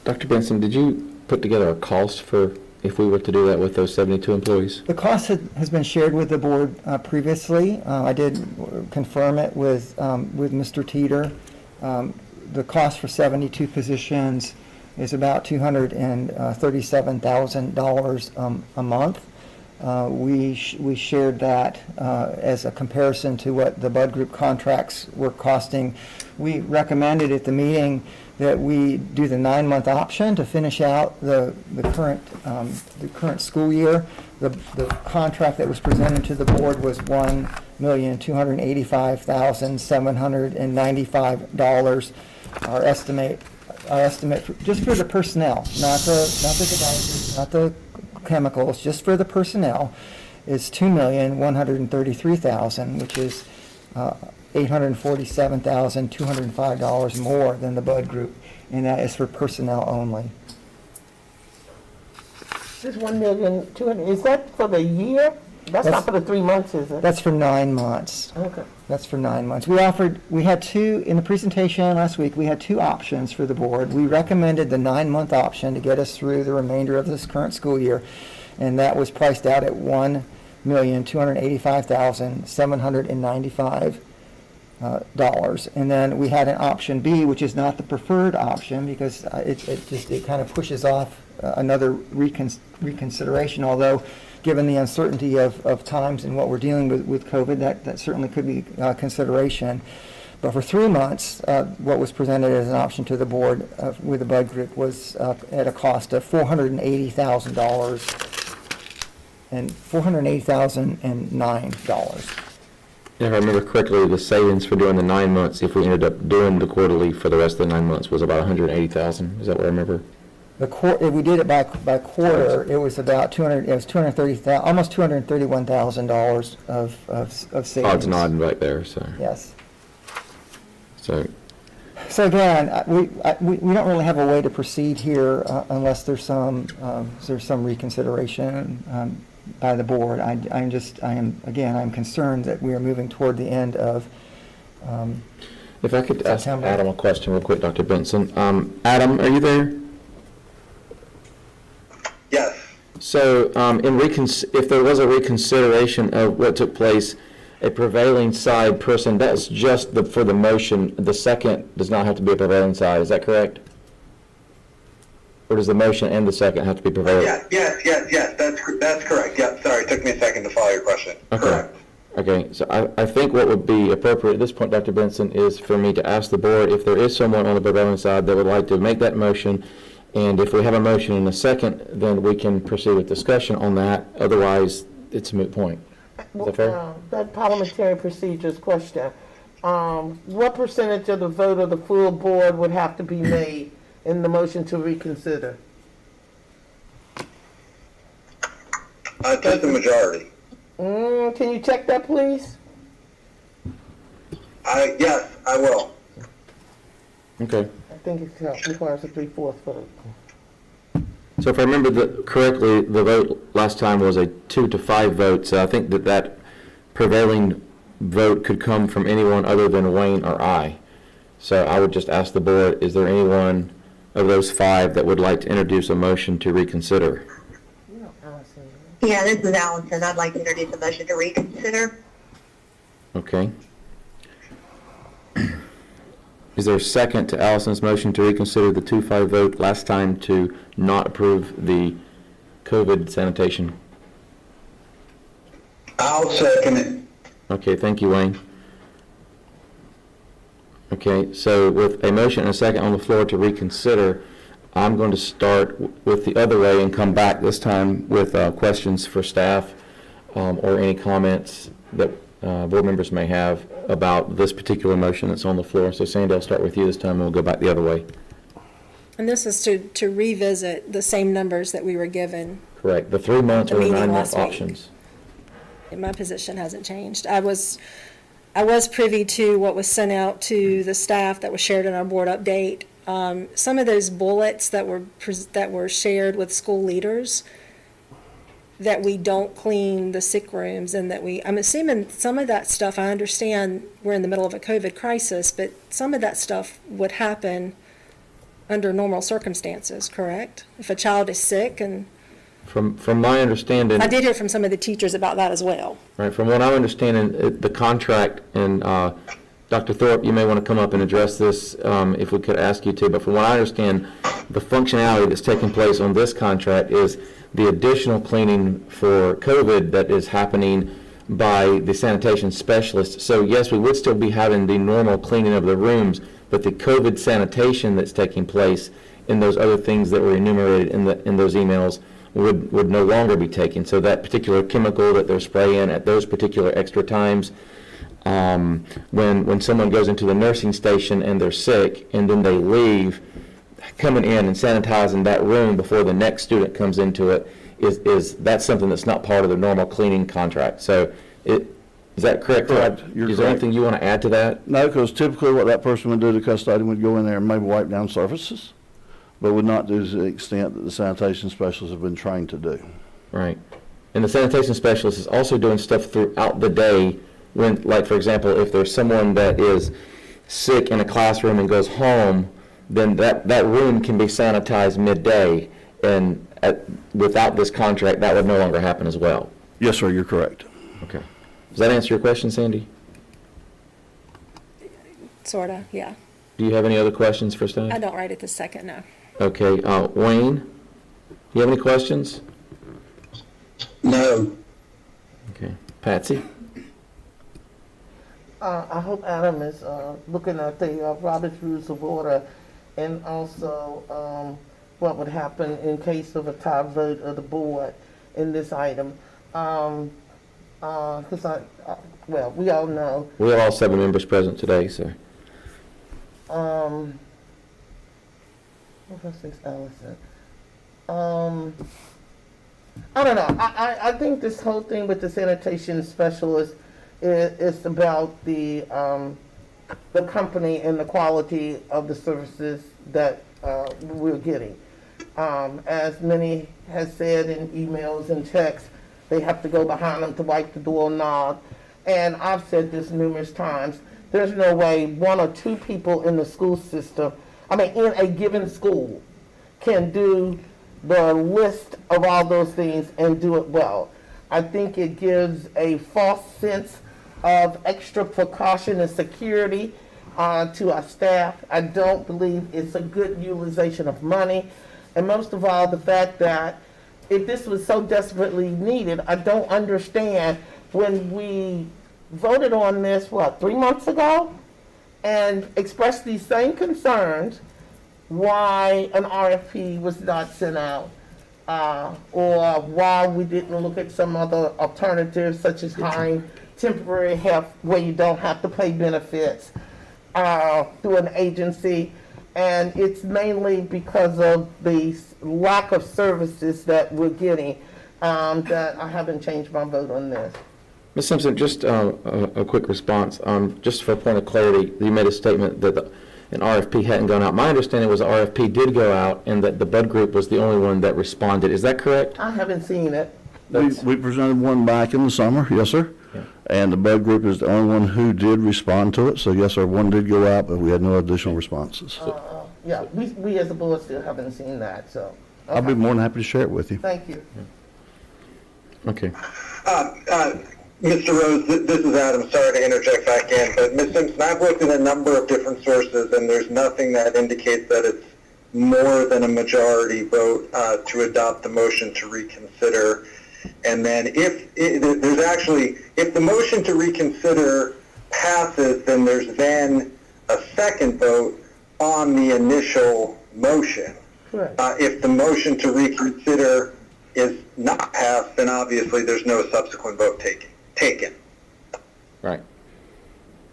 Dr. Benson, did you put together a cost for if we were to do that with those 72 employees? The cost has been shared with the board previously. I did confirm it with Mr. Teeter. The cost for 72 positions is about $237,000 a month. We shared that as a comparison to what the Bud Group contracts were costing. We recommended at the meeting that we do the 9-month option to finish out the current school year. The contract that was presented to the board was $1,285,795. Our estimate just for the personnel, not the devices, not the chemicals, just for the personnel, is $2,133,000, which is $847,205 more than the Bud Group, and that is for personnel only. This $1,200,000, is that for the year? That's not for the 3 months, is it? That's for 9 months. Okay. That's for 9 months. We had two, in the presentation last week, we had two options for the board. We recommended the 9-month option to get us through the remainder of this current school year, and that was priced out at $1,285,795. $1,285,795. And then we had an option B, which is not the preferred option because it kind of pushes off another reconsideration, although given the uncertainty of times and what we're dealing with COVID, that certainly could be consideration. But for 3 months, what was presented as an option to the board with the Bud Group was at a cost of $480,000 and $480,009. If I remember correctly, the savings for doing the 9 months, if we ended up doing the quarterly for the rest of the 9 months, was about $180,000. Is that what I remember? If we did it by quarter, it was about $230,000, almost $231,000 of savings. Odds nodding back there, so. Yes. So, again, we don't really have a way to proceed here unless there's some reconsideration by the board. I'm concerned that we are moving toward the end of if I could ask September. Adam a question real quick, Dr. Benson. Adam, are you there? Yes. So, if there was a reconsideration of what took place, a prevailing side person, that's just for the motion. The second does not have to be a prevailing side. Is that correct? Or does the motion and the second have to be prevailing? Yes. That's correct. Yeah. Sorry, it took me a second to follow your question. Okay. Correct. Okay. So I think what would be appropriate at this point, Dr. Benson, is for me to ask the board if there is someone on the prevailing side that would like to make that motion. And if we have a motion in a second, then we can proceed with discussion on that. Otherwise, it's a moot point. Is that fair? That parliamentary procedures question, what percentage of the vote of the full board would have to be made in the motion to reconsider? Just the majority. Can you check that, please? Yes, I will. Okay. I think it requires a 3/4 vote. So if I remember correctly, the vote last time was a 2 to 5 vote. So I think that prevailing vote could come from anyone other than Wayne or I. So I would just ask the board, is there anyone of those 5 that would like to introduce a motion to reconsider? Yeah, this is Allison. I'd like to introduce a motion to reconsider. Okay. Is there a second to Allison's motion to reconsider the 2-5 vote last time to not approve the COVID sanitation? I'll second it. Okay, thank you, Wayne. Okay, so with a motion and a second on the floor to reconsider, I'm going to start with the other way and come back this time with questions for staff or any comments that board members may have about this particular motion that's on the floor. So Sandy, I'll start with you this time and we'll go back the other way. And this is to revisit the same numbers that we were given. Correct. The 3 months The or the meeting 9 month last week. options. And my position hasn't changed. I was privy to what was sent out to the staff that was shared in our board update. Some of those bullets that were shared with school leaders, that we don't clean the sick rooms and that I'm assuming some of that stuff, I understand we're in the middle of a COVID crisis, but some of that stuff would happen under normal circumstances, correct? If a child is sick and... From my understanding... I did hear from some of the teachers about that as well. Right, from what I'm understanding, the contract, and Dr. Thorpe, you may want to come up and address this if we could ask you to, but from what I understand, the functionality that's taking place on this contract is the additional cleaning for COVID that is happening by the sanitation specialist. So yes, we would still be having the normal cleaning of the rooms, but the COVID sanitation that's taking place in those other things that were enumerated in those emails would no longer be taken. So that particular chemical that they're spraying at those particular extra times, when someone goes into the nursing station and they're sick and then they leave, coming in and sanitizing that room before the next student comes into it that's something that's not part of the normal cleaning contract. So is that correct? Correct. You're Is there correct. anything you want to add to that? No, because typically what that person would do, the custodian would go in there and maybe wipe down surfaces, but would not do to the extent that the sanitation specialists have been trained to do. Right. And the sanitation specialist is also doing stuff throughout the day when, like, for example, if there's someone that is sick in a classroom and goes home, then that room can be sanitized midday, and without this contract, that would no longer happen as well. Yes, sir, you're correct. Okay. Does that answer your question, Sandy? Sorta, yeah. Do you have any other questions for I staff? don't right at this second, no. Okay, Wayne, you have any questions? No. Okay. Patsy? I hope Adam is looking at the Robert's Rules of Order and also what would happen in case of a tie vote of the board in this item. Because well, we all know. We have all 7 members present today, so. What was this, Allison? I don't know. I think this whole thing with the sanitation specialist is about the company and the quality of the services that we're getting. As many has said in emails and texts, they have to go behind them to wipe the doorknob. And I've said this numerous times. There's no way 1 or 2 people in the school system, in a given school, can do the list of all those things and do it well. I think it gives a false sense of extra precaution and security to our staff. I don't believe it's a good utilization of money. And most of all, the fact that if this was so desperately needed, I don't understand when we voted on this, 3 months ago, and expressed these same concerns, why an RFP was not sent out, or why we didn't look at some other alternatives, such as hiring temporary help where you don't have to pay benefits through an agency. And it's mainly because of the lack of services that we're getting that I haven't changed my vote on this. Ms. Simpson, just a quick response. Just for a point of clarity, you made a statement that an RFP hadn't gone out. My understanding was the RFP did go out and that the Bud Group was the only one that responded. Is that correct? I haven't seen it. We presented one back in the summer, yes, sir. Yeah. And the Bud Group is the only one who did respond to it. So yes, sir, one did go out, but we had no additional responses. Yeah, we as a board still haven't seen that, so. I'll be more than happy to share it with you. Thank you. Okay. Mr. Rose, this is Adam. Sorry to interject back in, but Ms. Simpson, I've looked at a number of different sources, and there's nothing that indicates that it's more than a majority vote to adopt the motion to reconsider. And then if the motion to reconsider passes, then there's then a second vote on the initial motion. Correct. If the motion to reconsider is not passed, then obviously there's no subsequent vote taken. Right.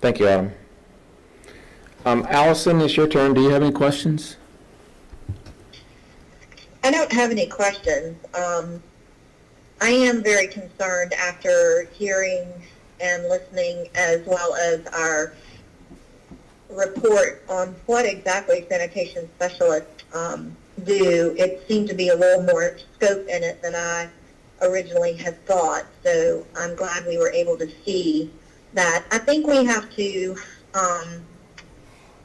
Thank you, Adam. Allison, it's your turn. Do you have any questions? I don't have any questions. I am very concerned after hearing and listening, as well as our report on what exactly sanitation specialists do. It seemed to be a little more scope in it than I originally had thought, so I'm glad we were able to see that. I think we have to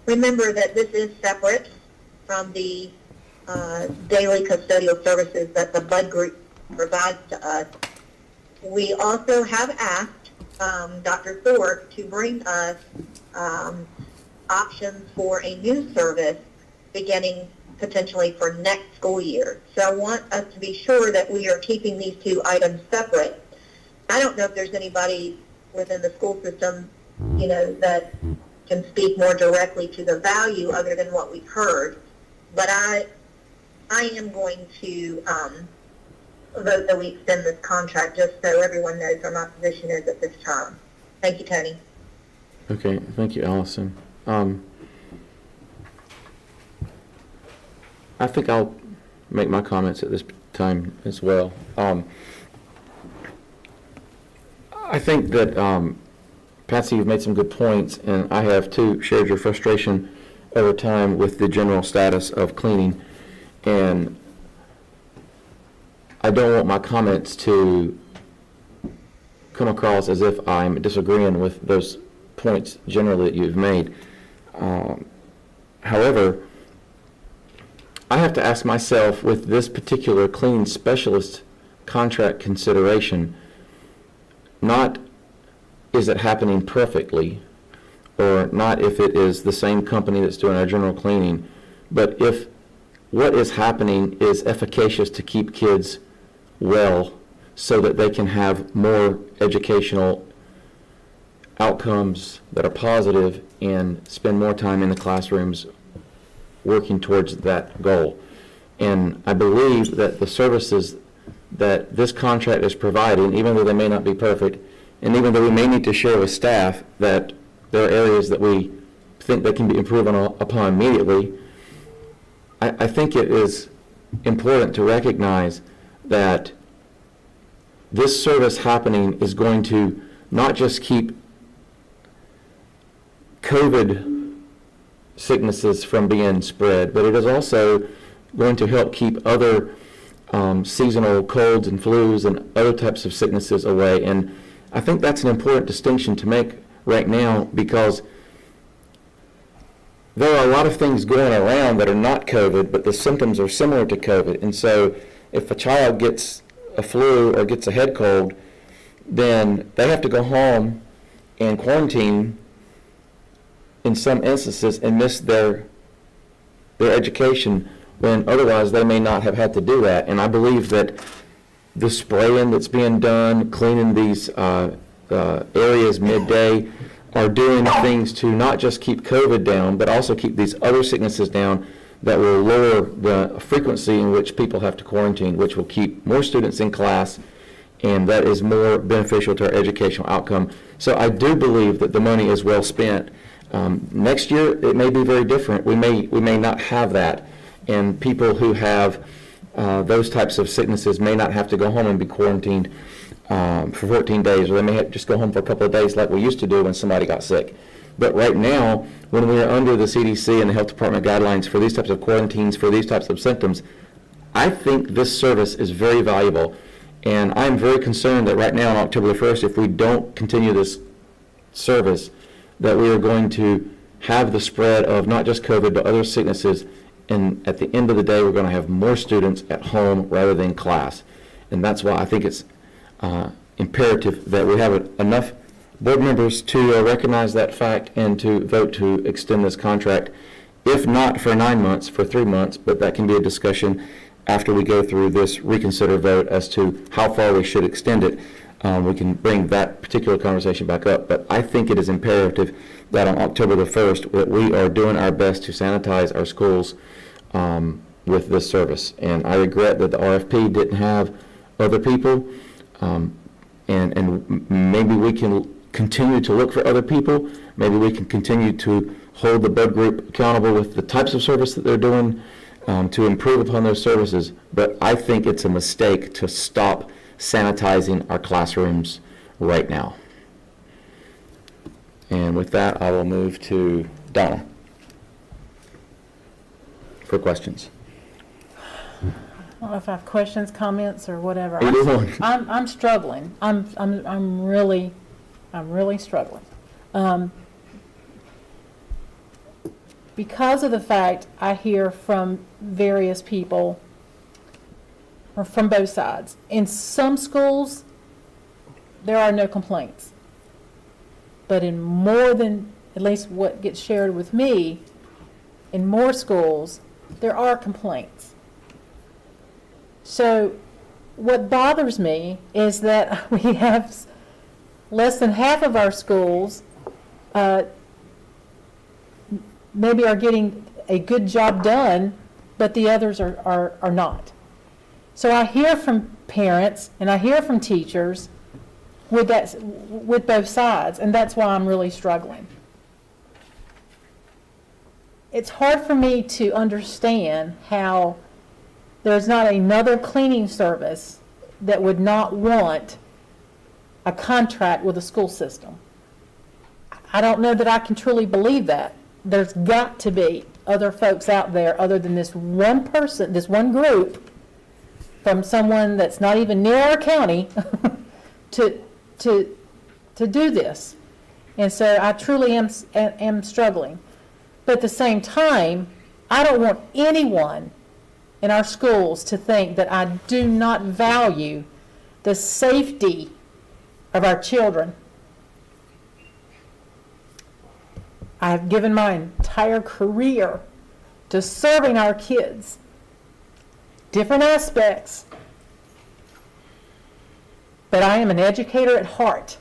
remember that this is separate from the daily custodial services that the Bud Group provides to us. We also have asked Dr. Thorpe to bring us options for a new service beginning potentially for next school year. So I want us to be sure that we are keeping these 2 items separate. I don't know if there's anybody within the school system, that can speak more directly to the value other than what we've heard. But I am going to vote that we extend this contract, just so everyone knows what my position is at this time. Thank you, Tony. Okay, thank you, Allison. I think I'll make my comments at this time as well. I think that, Patsy, you've made some good points, and I have too shared your frustration over time with the general status of cleaning. And I don't want my comments to come across as if I'm disagreeing with those points generally that you've made. However, I have to ask myself, with this particular cleaning specialist contract consideration, not is it happening perfectly, or not if it is the same company that's doing our general cleaning, but if what is happening is efficacious to keep kids well so that they can have more educational outcomes that are positive and spend more time in the classrooms working towards that goal. And I believe that the services that this contract is providing, even though they may not be perfect, and even though we may need to share with staff that there are areas that we think that can be improved upon immediately, I think it is important to recognize that this service happening is going to not just keep COVID sicknesses from being spread, but it is also going to help keep other seasonal colds and flus and other types of sicknesses away. And I think that's an important distinction to make right now, because there are a lot of things going around that are not COVID, but the symptoms are similar to COVID. And so if a child gets a flu or gets a head cold, then they have to go home and quarantine in some instances and miss their education, when otherwise they may not have had to do that. And I believe that the spraying that's being done, cleaning these areas midday, are doing things to not just keep COVID down, but also keep these other sicknesses down that will lower the frequency in which people have to quarantine, which will keep more students in class, and that is more beneficial to our educational outcome. So I do believe that the money is well spent. Next year, it may be very different. We may not have that, and people who have those types of sicknesses may not have to go home and be quarantined for 14 days, or they may have just go home for a couple of days like we used to do when somebody got sick. But right now, when we are under the CDC and the Health Department guidelines for these types of quarantines, for these types of symptoms, I think this service is very valuable. And I'm very concerned that right now on October the 1st, if we don't continue this service, that we are going to have the spread of not just COVID, but other sicknesses. And at the end of the day, we're going to have more students at home rather than class. And that's why I think it's imperative that we have enough board members to recognize that fact and to vote to extend this contract, if not for 9 months, for 3 months, but that can be a discussion after we go through this reconsider vote as to how far we should extend it. We can bring that particular conversation back up, but I think it is imperative that on October the 1st that we are doing our best to sanitize our schools with this service. And I regret that the RFP didn't have other people, and maybe we can continue to look for other people. Maybe we can continue to hold the board group accountable with the types of service that they're doing to improve upon those services. But I think it's a mistake to stop sanitizing our classrooms right now. And with that, I will move to Donna for questions. I don't know if I have questions, comments, or whatever. Either one. I'm struggling. I'm really struggling. Because of the fact I hear from various people, or from both sides. In some schools, there are no complaints. But in more than, at least what gets shared with me, in more schools, there are complaints. So what bothers me is that we have less than half of our schools maybe are getting a good job done, but the others are not. So I hear from parents and I hear from teachers with both sides, and that's why I'm really struggling. It's hard for me to understand how there's not another cleaning service that would not want a contract with a school system. I don't know that I can truly believe that. There's got to be other folks out there other than this one person, this one group, from someone that's not even near our county to do this. And so I truly am struggling. But at the same time, I don't want anyone in our schools to think that I do not value the safety of our children. I have given my entire career to serving our kids, different aspects, but I am an educator at heart,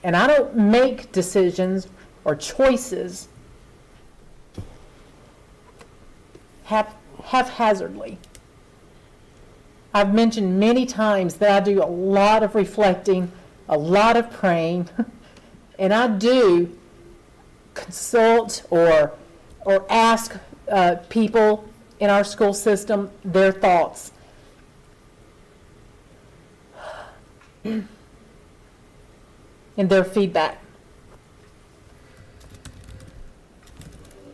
and I don't make decisions or choices haphazardly. I've mentioned many times that I do a lot of reflecting, a lot of praying, and I do consult or ask people in our school system their thoughts. And their feedback.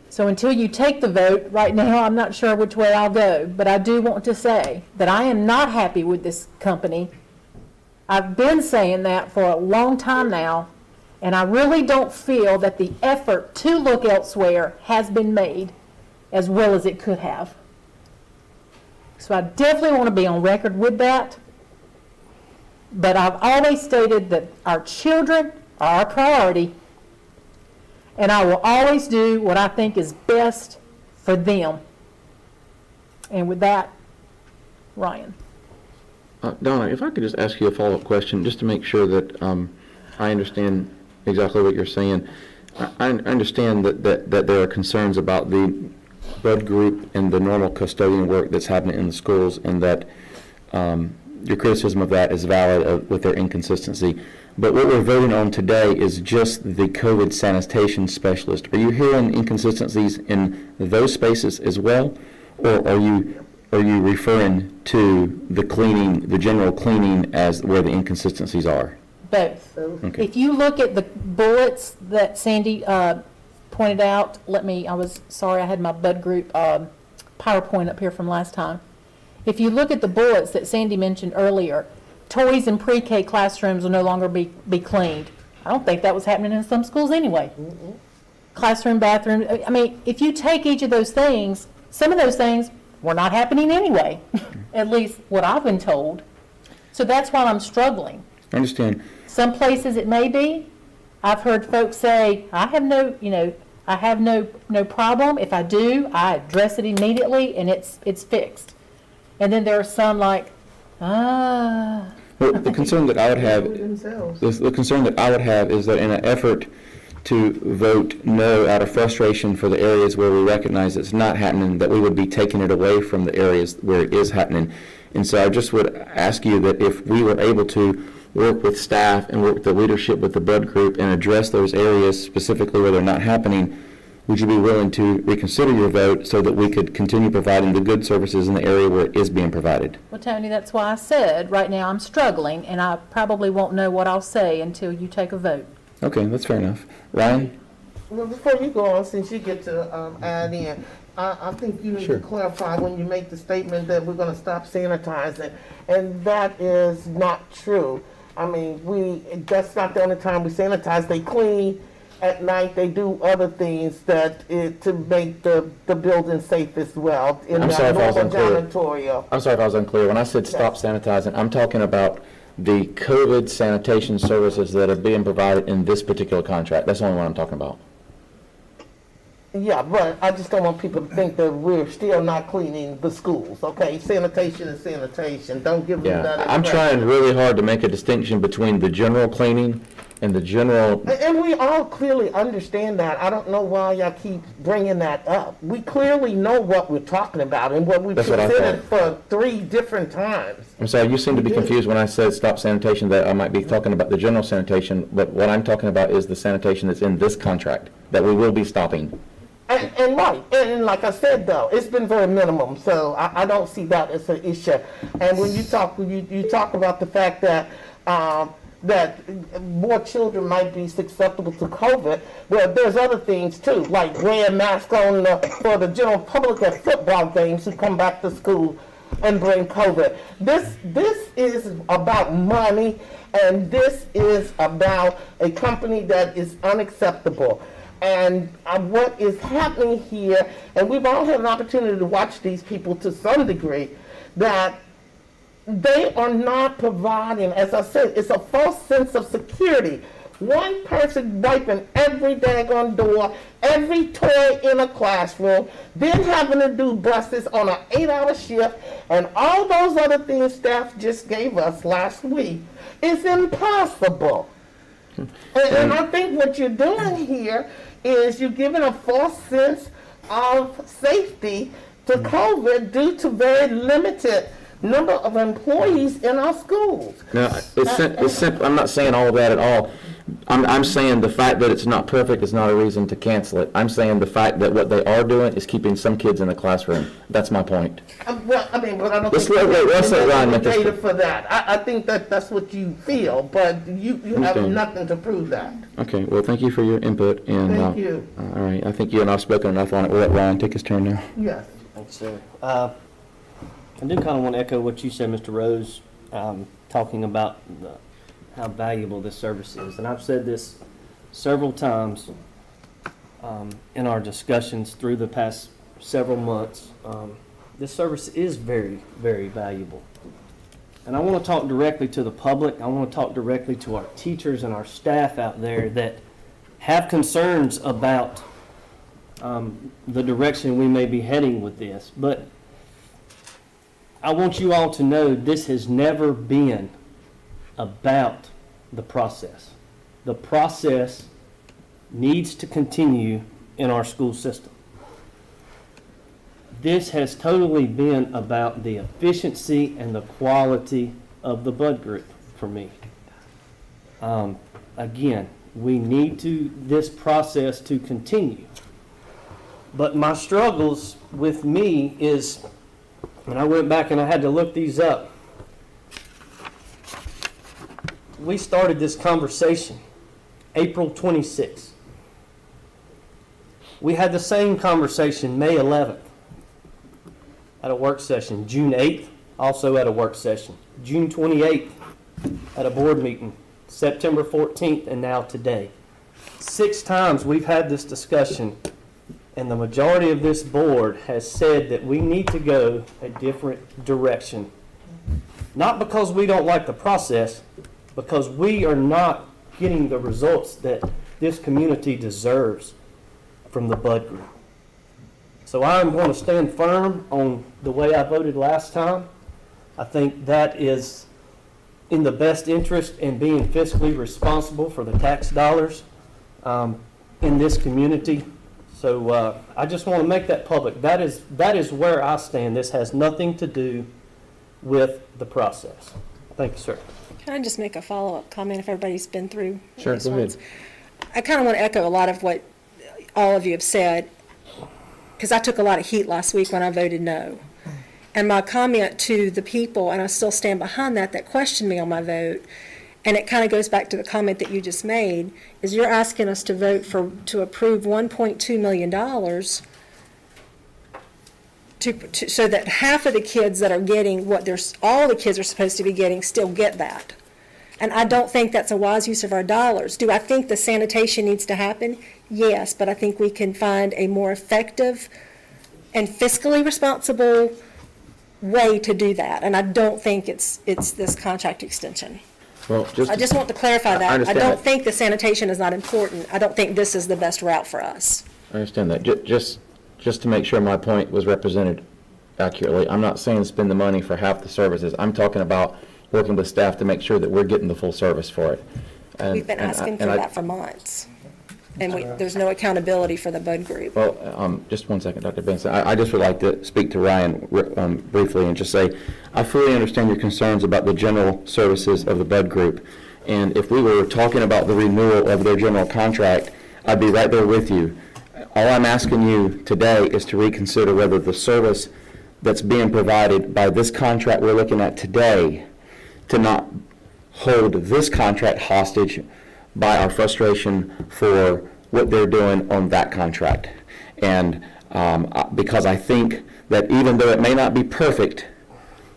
So until you take the vote, right now I'm not sure which way I'll go, but I do want to say that I am not happy with this company. I've been saying that for a long time now, and I really don't feel that the effort to look elsewhere has been made as well as it could have. So I definitely want to be on record with that. But I've always stated that our children are our priority, and I will always do what I think is best for them. And with that, Ryan. Donna, if I could just ask you a follow-up question, just to make sure that I understand exactly what you're saying. I understand that there are concerns about the Bud group and the normal custodian work that's happening in the schools, and that your criticism of that is valid with their inconsistency. But what we're voting on today is just the COVID sanitation specialist. Are you hearing inconsistencies in those spaces as well, or are you referring to the cleaning, the general cleaning, as where the inconsistencies are? Both. Okay. If you look at the bullets that Sandy pointed out, I was sorry I had my Bud group PowerPoint up here from last time. If you look at the bullets that Sandy mentioned earlier, toys in pre-K classrooms will no longer be cleaned. I don't think that was happening in some schools anyway. Classroom, bathroom, I mean, if you take each of those things, some of those things were not happening anyway, at least what I've been told. So that's why I'm struggling. I understand. Some places it may be. I've heard folks say, I have no problem. If I do, I address it immediately and it's fixed. And then there are some like, Well, the concern that I would have, the concern that I would have is that in an effort to vote no out of frustration for the areas where we recognize it's not happening, that we would be taking it away from the areas where it is happening. And so I just would ask you that if we were able to work with staff and work with the leadership with the Bud group and address those areas specifically where they're not happening, would you be willing to reconsider your vote so that we could continue providing the good services in the area where it is being provided? well, Tony, that's why I said right now I'm struggling, and I probably won't know what I'll say until you take a vote. Okay, that's fair enough. Ryan? Well, before you go on, since you get to add in, I think you need to clarify when you make the statement that we're going to stop sanitizing, and that is not true. I mean, that's not the only time we sanitize. They clean at night. They do other things to make the building safe as well. I'm sorry if I was unclear. Janitorial. I'm sorry if I was unclear. When I said stop sanitizing, I'm talking about the COVID sanitation services that are being provided in this particular contract. That's the only one I'm talking about. Yeah, but I just don't want people to think that we're still not cleaning the schools, okay? Sanitation is sanitation. Don't give them that I'm impression. trying really hard to make a distinction between the general cleaning and the general... And we all clearly understand that. I don't know why y'all keep bringing that up. We clearly know what we're talking about and what we've That's what I considered for 3 different times. I'm sorry, you seem to be confused when I said stop sanitation, that I might be talking about the general sanitation, but what I'm talking about is the sanitation that's in this contract that we will be stopping. And right, and like I said though, it's been very minimum, so I don't see that as an issue. And when you talk about the fact that that more children might be susceptible to COVID, well, there's other things too, like wearing masks on for the general public at football games who come back to school and bring COVID. This is about money, and this is about a company that is unacceptable. And what is happening here, and we've all had an opportunity to watch these people to some degree, that they are not providing, as I said, it's a false sense of security. One person wiping every daggone door, every toy in a classroom, then having to do buses on an 8-hour shift, and all those other things staff just gave us last week. It's impossible. And I think what you're doing here is you're giving a false sense of safety to COVID due to very limited number of employees in our schools. No, it's simple. I'm not saying all of that at all. I'm saying the fact that it's not perfect is not a reason to cancel it. I'm saying the fact that what they are doing is keeping some kids in the classroom. That's my point. Well, I mean, but I don't Let's think let there's Ryan make this data point. for that. I think that that's what you feel, but you have Understand. nothing to prove that. Okay, well, thank you for your input. And, Thank you. All right, I think you and I have spoken enough on it. We'll let Ryan take his turn now. Yes. Thanks, sir. I do kind of want to echo what you said, Mr. Rose, talking about how valuable this service is. And I've said this several times in our discussions through the past several months. This service is very, very valuable. And I want to talk directly to the public. I want to talk directly to our teachers and our staff out there that have concerns about the direction we may be heading with this. But I want you all to know this has never been about the process. The process needs to continue in our school system. This has totally been about the efficiency and the quality of the Bud Group for me. Again, we need this process to continue. But my struggles with me is, when I went back and I had to look these up, we started this conversation April 26th. We had the same conversation May 11th at a work session, June 8th also at a work session, June 28th at a board meeting, September 14th, and now today. 6 times we've had this discussion, and the majority of this board has said that we need to go a different direction. Not because we don't like the process, because we are not getting the results that this community deserves from the Bud Group. So I'm going to stand firm on the way I voted last time. I think that is in the best interest in being fiscally responsible for the tax dollars in this community. So I just want to make that public. That is where I stand. This has nothing to do with the process. Thank you, sir. Can I just make a follow-up comment if everybody's been through? Sure, these go ahead. ones? I kind of want to echo a lot of what all of you have said, because I took a lot of heat last week when I voted no. And my comment to the people, and I still stand behind that questioned me on my vote, and it kind of goes back to the comment that you just made, is you're asking us to vote to approve $1.2 million so that half of the kids that are getting what all the kids are supposed to be getting still get that. And I don't think that's a wise use of our dollars. Do I think the sanitation needs to happen? Yes, but I think we can find a more effective and fiscally responsible way to do that. And I don't think it's this contract extension. Well, I just want to clarify that. I understand don't that. think the sanitation is not important. I don't think this is the best route for us. I understand that. Just to make sure my point was represented accurately, I'm not saying spend the money for half the services. I'm talking about working with staff to make sure that we're getting the full service for it. We've been asking for that for months. And there's no accountability for the Bud Group. Well, just one second, Dr. Benson. I just would like to speak to Ryan briefly and just say, I fully understand your concerns about the general services of the Bud Group. And if we were talking about the renewal of their general contract, I'd be right there with you. All I'm asking you today is to reconsider whether the service that's being provided by this contract we're looking at today, to not hold this contract hostage by our frustration for what they're doing on that contract. And because I think that even though it may not be perfect,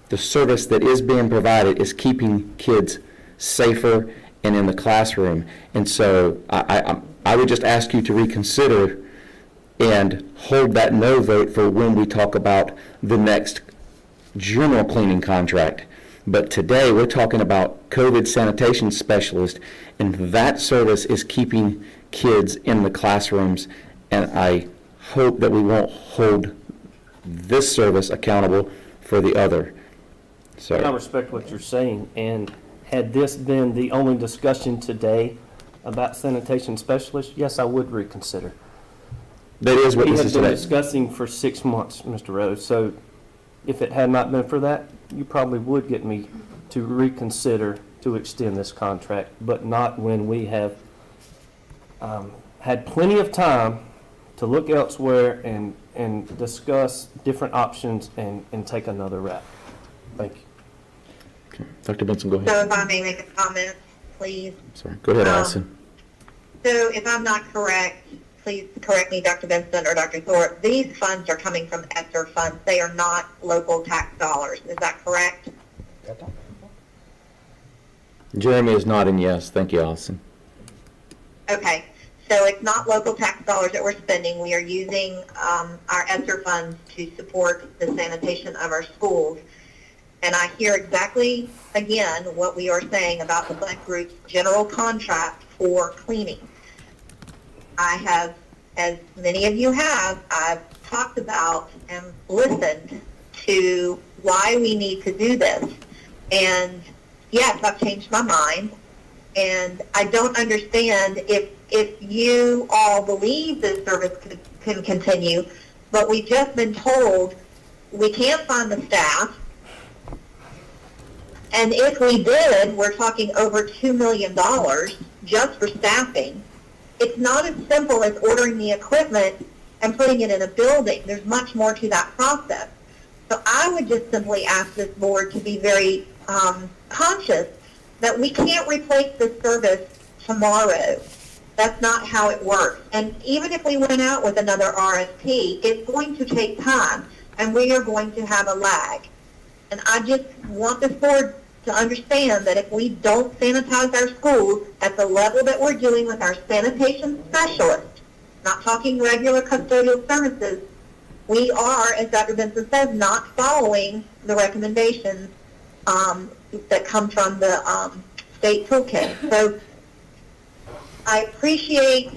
the service that is being provided is keeping kids safer and in the classroom. And so I would just ask you to reconsider and hold that no vote for when we talk about the next general cleaning contract. But today, we're talking about COVID sanitation specialist, and that service is keeping kids in the classrooms. And I hope that we won't hold this service accountable for the other. I So, respect what you're saying, and had this been the only discussion today about sanitation specialists, yes, I would reconsider. that is what We this have is been today. discussing for 6 months, Mr. Rose, so if it had not been for that, you probably would get me to reconsider to extend this contract, but not when we have had plenty of time to look elsewhere and discuss different options and take another route. Thank you. Dr. Benson, go So ahead. if I may make a comment, please. Sorry. Go ahead, Allison. So if I'm not correct, please correct me, Dr. Benson or Dr. Thorpe. These funds are coming from ESSER funds. They are not local tax dollars. Is that correct? Jeremy is nodding yes. Thank you, Allison. Okay. So it's not local tax dollars that we're spending. We are using our ESSER funds to support the sanitation of our schools. And I hear exactly, again, what we are saying about the Bud Group's general contract for cleaning. I have, as many of you have, I've talked about and listened to why we need to do this. And yes, I've changed my mind. And I don't understand if you all believe this service can continue, but we've just been told we can't find the staff. And if we did, we're talking over $2 million just for staffing. It's not as simple as ordering the equipment and putting it in a building. There's much more to that process. So I would just simply ask this board to be very conscious that we can't replace this service tomorrow. That's not how it works. And even if we went out with another RFP, it's going to take time, and we are going to have a lag. And I just want this board to understand that if we don't sanitize our schools at the level that we're doing with our sanitation specialists, not talking regular custodial services, we are, as Dr. Benson says, not following the recommendations that come from the state toolkit. So I appreciate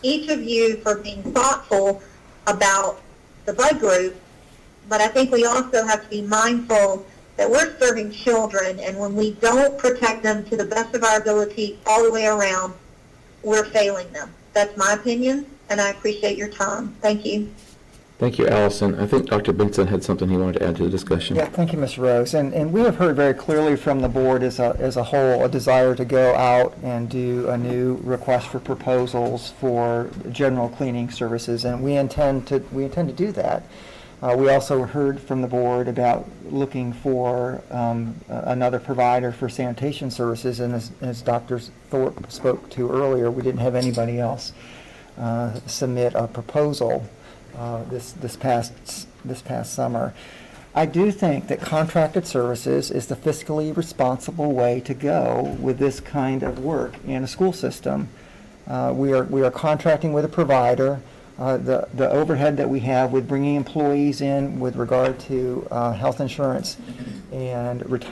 each of you for being thoughtful about the Bud Group, but I think we also have to be mindful that we're serving children, and when we don't protect them to the best of our ability all the way around, we're failing them. That's my opinion, and I appreciate your time. Thank you. Thank you, Allison. I think Dr. Benson had something he wanted to add to the discussion. Yeah, thank you, Ms. Rose. And we have heard very clearly from the board as a whole a desire to go out and do a new request for proposals for general cleaning services, and we intend to do that. We also heard from the board about looking for another provider for sanitation services, and as Dr. Thorpe spoke to earlier, we didn't have anybody else submit a proposal this past summer. I do think that contracted services is the fiscally responsible way to go with this kind of work in a school system. We are contracting with a provider. The overhead that we have with bringing employees in with regard to health insurance and retirement